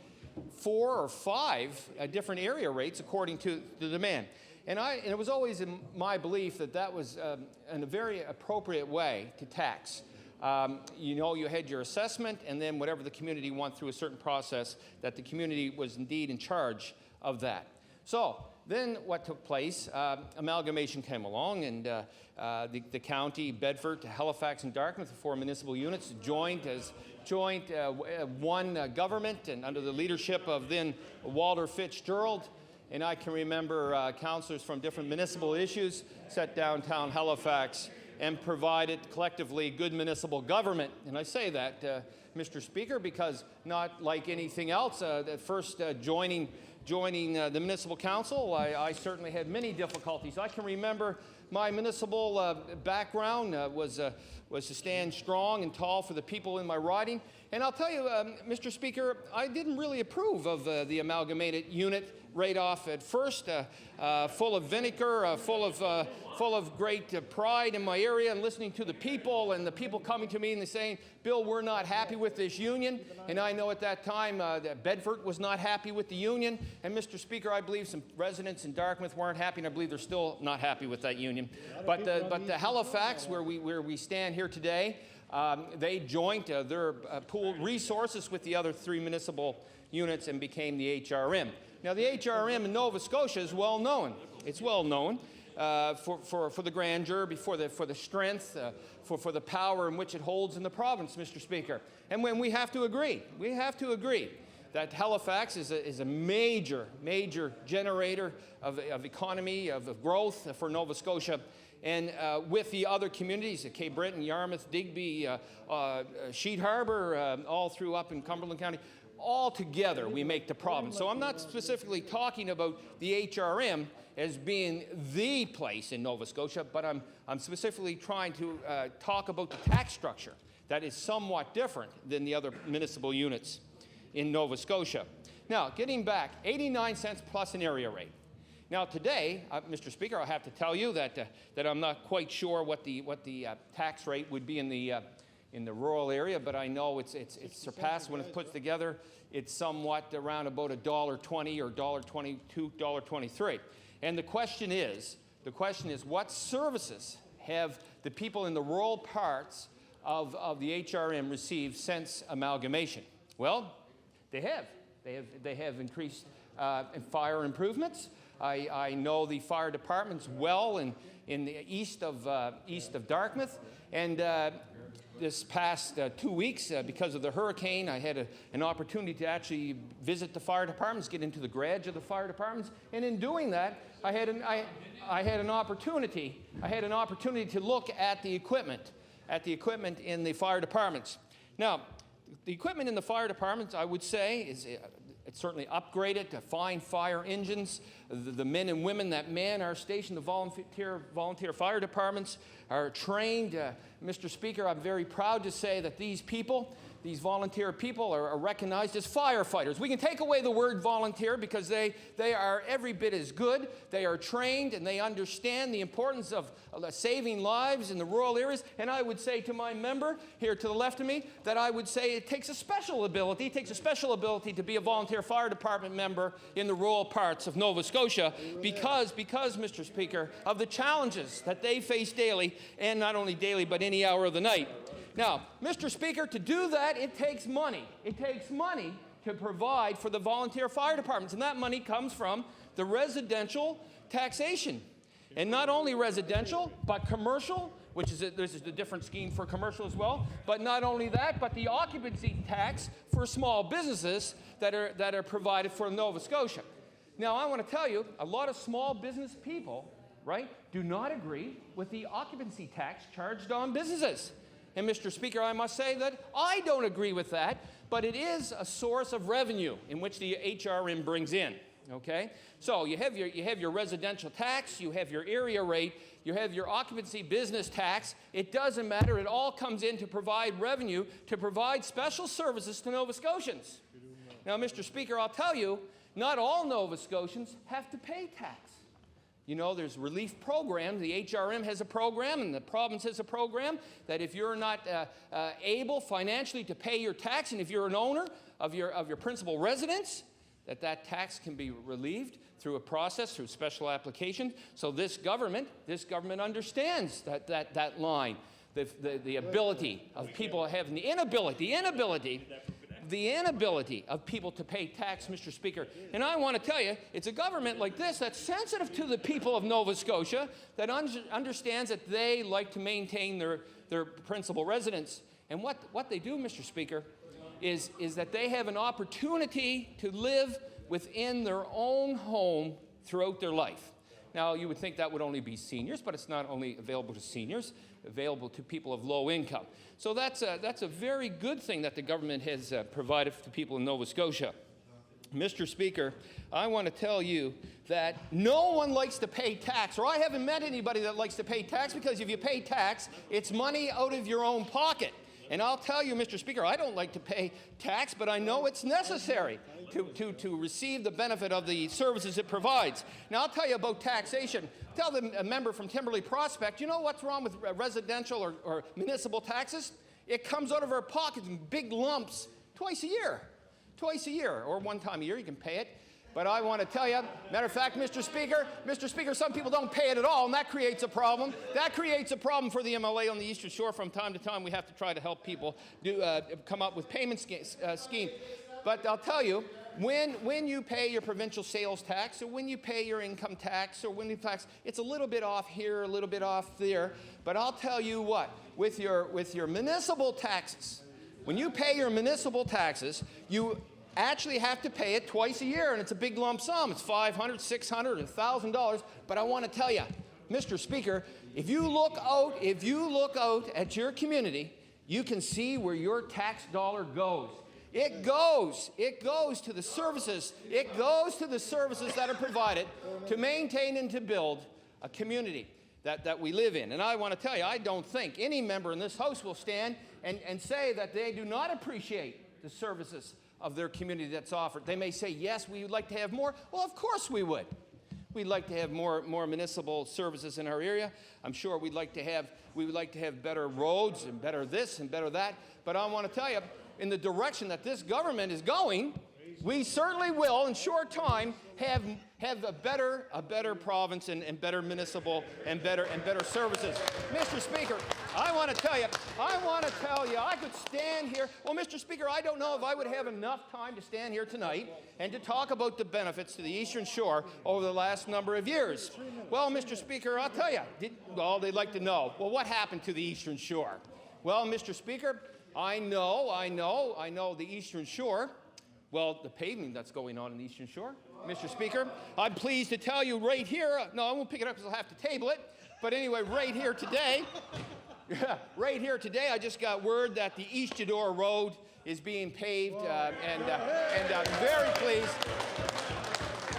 4 or 5 different area rates according to the demand. And it was always in my belief that that was a very appropriate way to tax. You know, you had your assessment, and then whatever the community went through a certain process, that the community was indeed in charge of that. So then what took place, amalgamation came along, and the county, Bedford, Halifax, and Dartmouth, the 4 municipal units, joined as one government, and under the leadership of then Walter Fitzgerald. And I can remember councillors from different municipal issues sat downtown Halifax and provided collectively good municipal government. And I say that, Mr. Speaker, because not like anything else, at first joining the municipal council, I certainly had many difficulties. I can remember my municipal background was to stand strong and tall for the people in my riding. And I'll tell you, Mr. Speaker, I didn't really approve of the amalgamated unit right off at first, full of vinegar, full of great pride in my area, and listening to the people, and the people coming to me and saying, Bill, we're not happy with this union. And I know at that time that Bedford was not happy with the union. And Mr. Speaker, I believe some residents in Dartmouth weren't happy, and I believe they're still not happy with that union. But the Halifax, where we stand here today, they joined their pooled resources with the other 3 municipal units and became the HRM. Now, the HRM in Nova Scotia is well known. It's well known for the grandeur, for the strength, for the power in which it holds in the province, Mr. Speaker. And when we have to agree that Halifax is a major generator of economy, of growth for Nova Scotia. And with the other communities, Cape Breton, Yarmouth, Digby, Sheet Harbour, all through up in Cumberland County, all together we make the province. So I'm not specifically talking about the HRM as being the place in Nova Scotia, but I'm specifically trying to talk about the tax structure that is somewhat different than the other municipal units in Nova Scotia. Now, getting back, 89 cents plus an area rate. Now today, Mr. Speaker, I have to tell you that I'm not quite sure what the tax rate would be in the rural area, but I know it's surpassed when it's put together. It's somewhat around about $1.20 or $1.22, $1.23. And the question is, what services have the people in the rural parts of the HRM received since amalgamation? Well, they have increased fire improvements. I know the fire departments well in the east of Dartmouth, and this past 2 weeks, because of the hurricane, I had an opportunity to actually visit the fire departments, get into the garage of the fire departments, and in doing that, I had an opportunity to look at the equipment in the fire departments. Now, the equipment in the fire departments, I would say, is it's certainly upgraded to fine fire engines. The men and women that man our station, the volunteer fire departments, are trained. Mr. Speaker, I'm very proud to say that these volunteer people are recognized as firefighters. We can take away the word volunteer because they are every bit as good. They are trained and they understand the importance of saving lives in the rural areas. And I would say to my member here to the left of me that I would say it takes a special ability to be a volunteer fire department member in the rural parts of Nova Scotia because, Mr. Speaker, of the challenges that they face daily, and not only daily but any hour of the night. Now, Mr. Speaker, to do that, it takes money. It takes money to provide for the volunteer fire departments, and that money comes from the residential taxation. And not only residential, but commercial, this is a different scheme for commercial as well, but not only that, but the occupancy tax for small businesses that are provided for Nova Scotia. Now, I want to tell you, a lot of small business people right, do not agree with the occupancy tax charged on businesses. And Mr. Speaker, I must say that I don't agree with that, but it is a source of revenue in which the HRM brings in. Okay, so you have your residential tax, you have your area rate, you have your occupancy business tax. It doesn't matter. It all comes in to provide revenue, to provide special services to Nova Scotians. Now, Mr. Speaker, I'll tell you, not all Nova Scotians have to pay tax. You know, there's relief programs. The HRM has a program, and the province has a program that if you're not able financially to pay your tax, and if you're an owner of your principal residence, that tax can be relieved through a process, through special application. So this government understands that line, the ability of people having the inability of people to pay tax, Mr. Speaker. And I want to tell you, it's a government like this that's sensitive to the people of Nova Scotia, that understands that they like to maintain their principal residence. And what they do, Mr. Speaker, is that they have an opportunity to live within their own home throughout their life. Now, you would think that would only be seniors, but it's not only available to seniors, available to people of low income. So that's a very good thing that the government has provided to people in Nova Scotia. Mr. Speaker, I want to tell you that no one likes to pay tax, or I haven't met anybody that likes to pay tax, because if you pay tax, it's money out of your own pocket. And I'll tell you, Mr. Speaker, I don't like to pay tax, but I know it's necessary to receive the benefit of the services it provides. Now, I'll tell you about taxation. Tell the member from Timberley Prospect, you know what's wrong with residential or municipal taxes? It comes out of our pockets in big lumps twice a year. Twice a year, or one time a year, you can pay it. But I want to tell you, matter of fact, Mr. Speaker, some people don't pay it at all, and that creates a problem. That creates a problem for the MLA on the Eastern Shore. From time to time, we have to try to help people come up with payment schemes. But I'll tell you, when you pay your provincial sales tax, or when you pay your income tax, or when you tax, it's a little bit off here, a little bit off there. But I'll tell you what, with your municipal taxes, when you pay your municipal taxes, you actually have to pay it twice a year, and it's a big lump sum. It's $500, $600, $1,000. But I want to tell you, Mr. Speaker, if you look out at your community, you can see where your tax dollar goes. It goes to the services. It goes to the services that are provided to maintain and to build a community that we live in. And I want to tell you, I don't think any member in this House will stand and say that they do not appreciate the services of their community that's offered. They may say, yes, we would like to have more. Well, of course we would. We'd like to have more municipal services in our area. I'm sure we would like to have better roads and better this and better that. But I want to tell you, in the direction that this government is going, we certainly will, in short time, have a better province and better municipal and better services. Mr. Speaker, I want to tell you, I could stand here. Well, Mr. Speaker, I don't know if I would have enough time to stand here tonight and to talk about the benefits to the Eastern Shore over the last number of years. Well, Mr. Speaker, I'll tell you, they'd like to know, well, what happened to the Eastern Shore? Well, Mr. Speaker, I know the Eastern Shore. Well, the paving that's going on in the Eastern Shore, Mr. Speaker, I'm pleased to tell you right here, no, I won't pick it up because I'll have to table it, but anyway, right here today, I just got word that the East Jador Road is being paved, and I'm very pleased.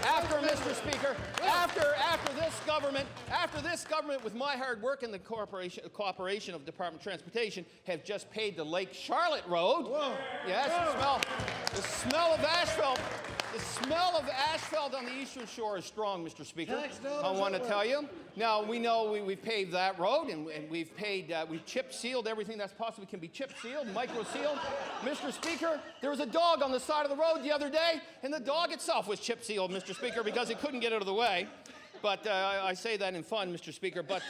After, Mr. Speaker, after this government, with my hard work and the cooperation of Department of Transportation, have just paved the Lake Charlotte Road. Whoa. Yes, the smell of asphalt on the Eastern Shore is strong, Mr. Speaker. I want to tell you. Now, we know we've paved that road, and we've chip sealed everything that's possibly can be chip sealed, micro sealed. Mr. Speaker, there was a dog on the side of the road the other day, and the dog itself was chip sealed, Mr. Speaker, because it couldn't get out of the way. But I say that in fun, Mr. Speaker. But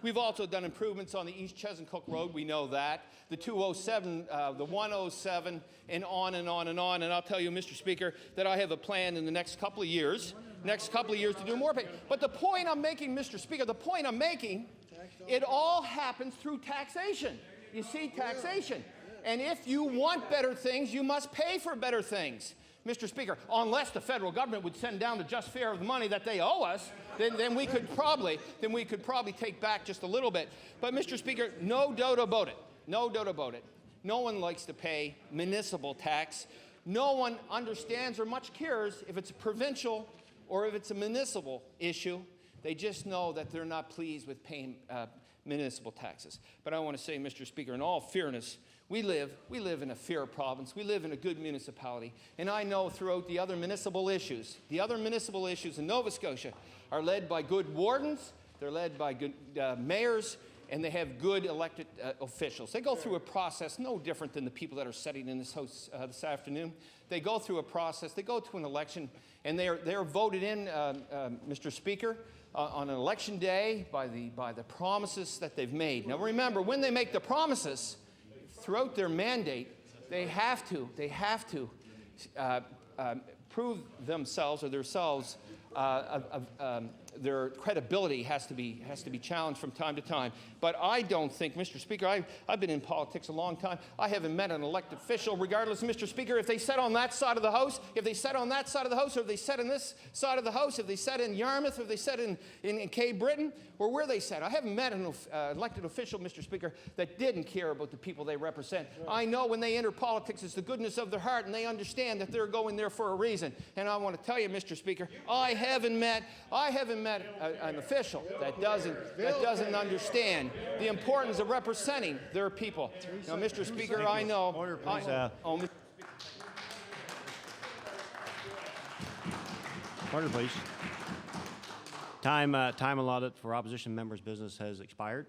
we've also done improvements on the East Chesuncook Road. We know that. The 207, the 107, and on and on and on. And I'll tell you, Mr. Speaker, that I have a plan in the next couple of years to do more pay. But the point I'm making, Mr. Speaker, it all happens through taxation. You see, taxation. And if you want better things, you must pay for better things. Mr. Speaker, unless the federal government would send down the just fare of the money that they owe us, then we could probably take back just a little bit. But Mr. Speaker, no doubt about it. No doubt about it. No one likes to pay municipal tax. No one understands or much cares if it's a provincial or if it's a municipal issue. They just know that they're not pleased with paying municipal taxes. But I want to say, Mr. Speaker, in all fairness, we live in a fair province. We live in a good municipality. And I know throughout the other municipal issues in Nova Scotia are led by good wardens, they're led by good mayors, and they have good elected officials. They go through a process no different than the people that are sitting in this house this afternoon. They go through a process, they go to an election, and they are voted in, Mr. Speaker, on an election day by the promises that they've made. Now remember, when they make the promises, throughout their mandate, they have to prove themselves or themselves. Their credibility has to be challenged from time to time. But I don't think, Mr. Speaker, I've been in politics a long time. I haven't met an elected official, regardless, Mr. Speaker, if they sat on that side of the House, if they sat on that side of the House, or if they sat on this side of the House, if they sat in Yarmouth, or if they sat in Cape Breton, or where they sat. I haven't met an elected official, Mr. Speaker, that didn't care about the people they represent. I know when they enter politics, it's the goodness of their heart, and they understand that they're going there for a reason. And I want to tell you, Mr. Speaker, I haven't met an official that doesn't understand the importance of representing their people. Now, Mr. Speaker, I know. Order, please. Order, please. Time allotted for opposition members' business has expired.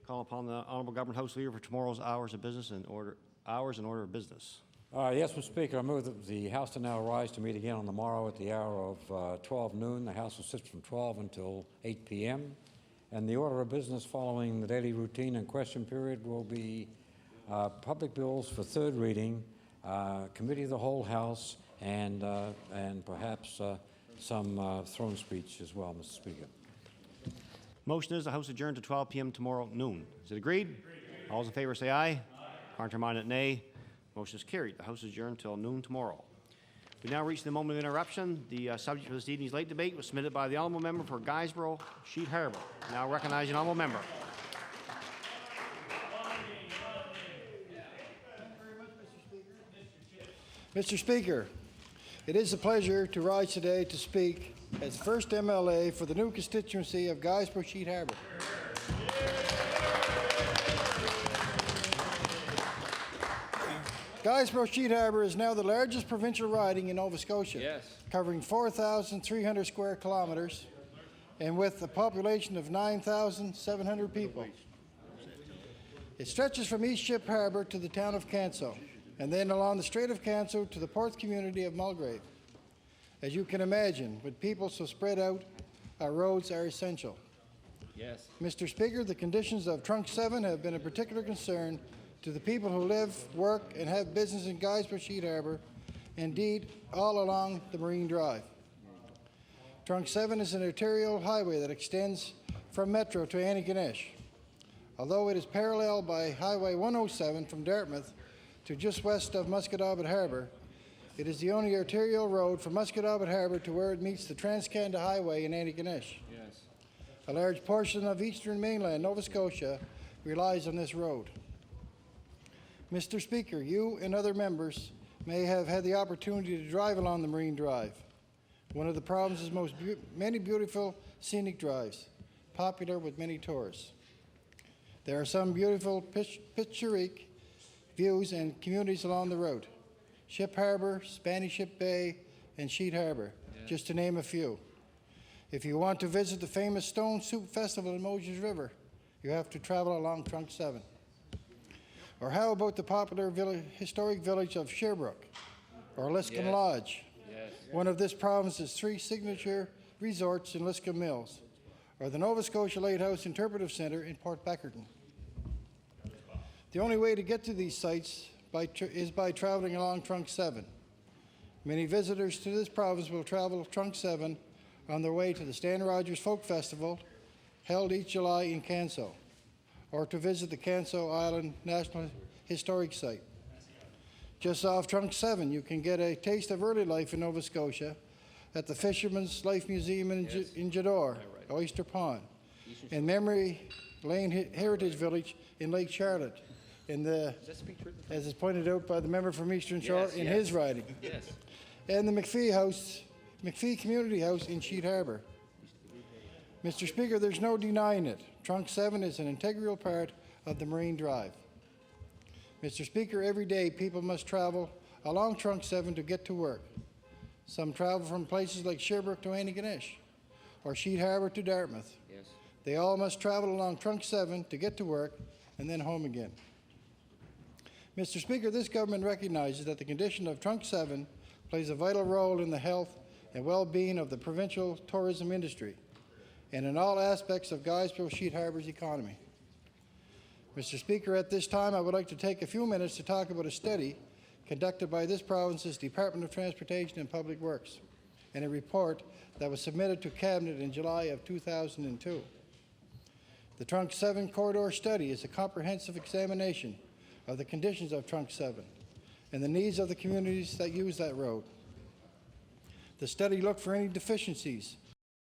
Call upon the Honourable Government House Leader for tomorrow's hours of business and order of business. Yes, Mr. Speaker, I move that the House to now rise to meet again on the morrow at the hour of 12 noon. The House will sit from 12 until 8 p.m. And the order of business following the daily routine and question period will be public bills for third reading, committee of the whole House, and perhaps some throne speech as well, Mr. Speaker. Motion is the House adjourned to 12 p.m. tomorrow noon. Is it agreed? All those in favor say aye. Contrary-minded, nay. Motion is carried. The House is adjourned until noon tomorrow. We now reach the moment of interruption. The subject for this evening's late debate was submitted by the Honourable Member for Guysborough, Sheet Harbour. Now recognize the Honourable Member. Mr. Speaker, it is a pleasure to rise today to speak as first MLA for the new constituency of Guysborough, Sheet Harbour. Guysborough Sheet Harbour is now the largest provincial riding in Nova Scotia, covering 4,300 square kilometres and with a population of 9,700 people. It stretches from East Ship Harbour to the town of Canso, and then along the Strait of Canso to the port community of Mulgrave. As you can imagine, with people so spread out, our roads are essential. Yes. Mr. Speaker, the conditions of Trunk 7 have been a particular concern to the people who live, work, and have business in Guysborough Sheet Harbour, indeed all along the Marine Drive. Trunk 7 is an arterial highway that extends from Metro to Antigonish. Although it is paralleled by Highway 107 from Dartmouth to just west of Musquodoboit Harbour, it is the only arterial road from Musquodoboit Harbour to where it meets the Trans-Canada Highway in Antigonish. Yes. A large portion of eastern mainland Nova Scotia relies on this road. Mr. Speaker, you and other members may have had the opportunity to drive along the Marine Drive. One of the province's many beautiful scenic drives, popular with many tourists. There are some beautiful picturesque views and communities along the route. Ship Harbour, Spanish Ship Bay, and Sheet Harbour, just to name a few. If you want to visit the famous Stone Soup Festival in Moses River, you have to travel along Trunk 7. Or how about the popular historic village of Sherbrooke, or Liscombe Lodge, one of this province's 3 signature resorts in Liscombe Mills, or the Nova Scotia Lighthouse Interpretive Centre in Port Beckerton. The only way to get to these sites is by traveling along Trunk 7. Many visitors to this province will travel Trunk 7 on their way to the Stan Rogers Folk Festival, held each July in Canso, or to visit the Canso Island National Historic Site. Just off Trunk 7, you can get a taste of early life in Nova Scotia at the Fisherman's Life Museum in Jador, Oyster Pond, and Memory Lane Heritage Village in Lake Charlotte, as is pointed out by the member from Eastern Shore in his riding, and the McPhee Community House in Sheet Harbour. Mr. Speaker, there's no denying it. Trunk 7 is an integral part of the Marine Drive. Mr. Speaker, every day people must travel along Trunk 7 to get to work. Some travel from places like Sherbrooke to Antigonish or Sheet Harbour to Dartmouth. Yes. They all must travel along Trunk 7 to get to work and then home again. Mr. Speaker, this government recognizes that the condition of Trunk 7 plays a vital role in the health and well-being of the provincial tourism industry and in all aspects of Guysborough Sheet Harbour's economy. Mr. Speaker, at this time, I would like to take a few minutes to talk about a study conducted by this province's Department of Transportation and Public Works and a report that was submitted to Cabinet in July of 2002. The Trunk 7 Corridor Study is a comprehensive examination of the conditions of Trunk 7 and the needs of the communities that use that road. The study looked for any deficiencies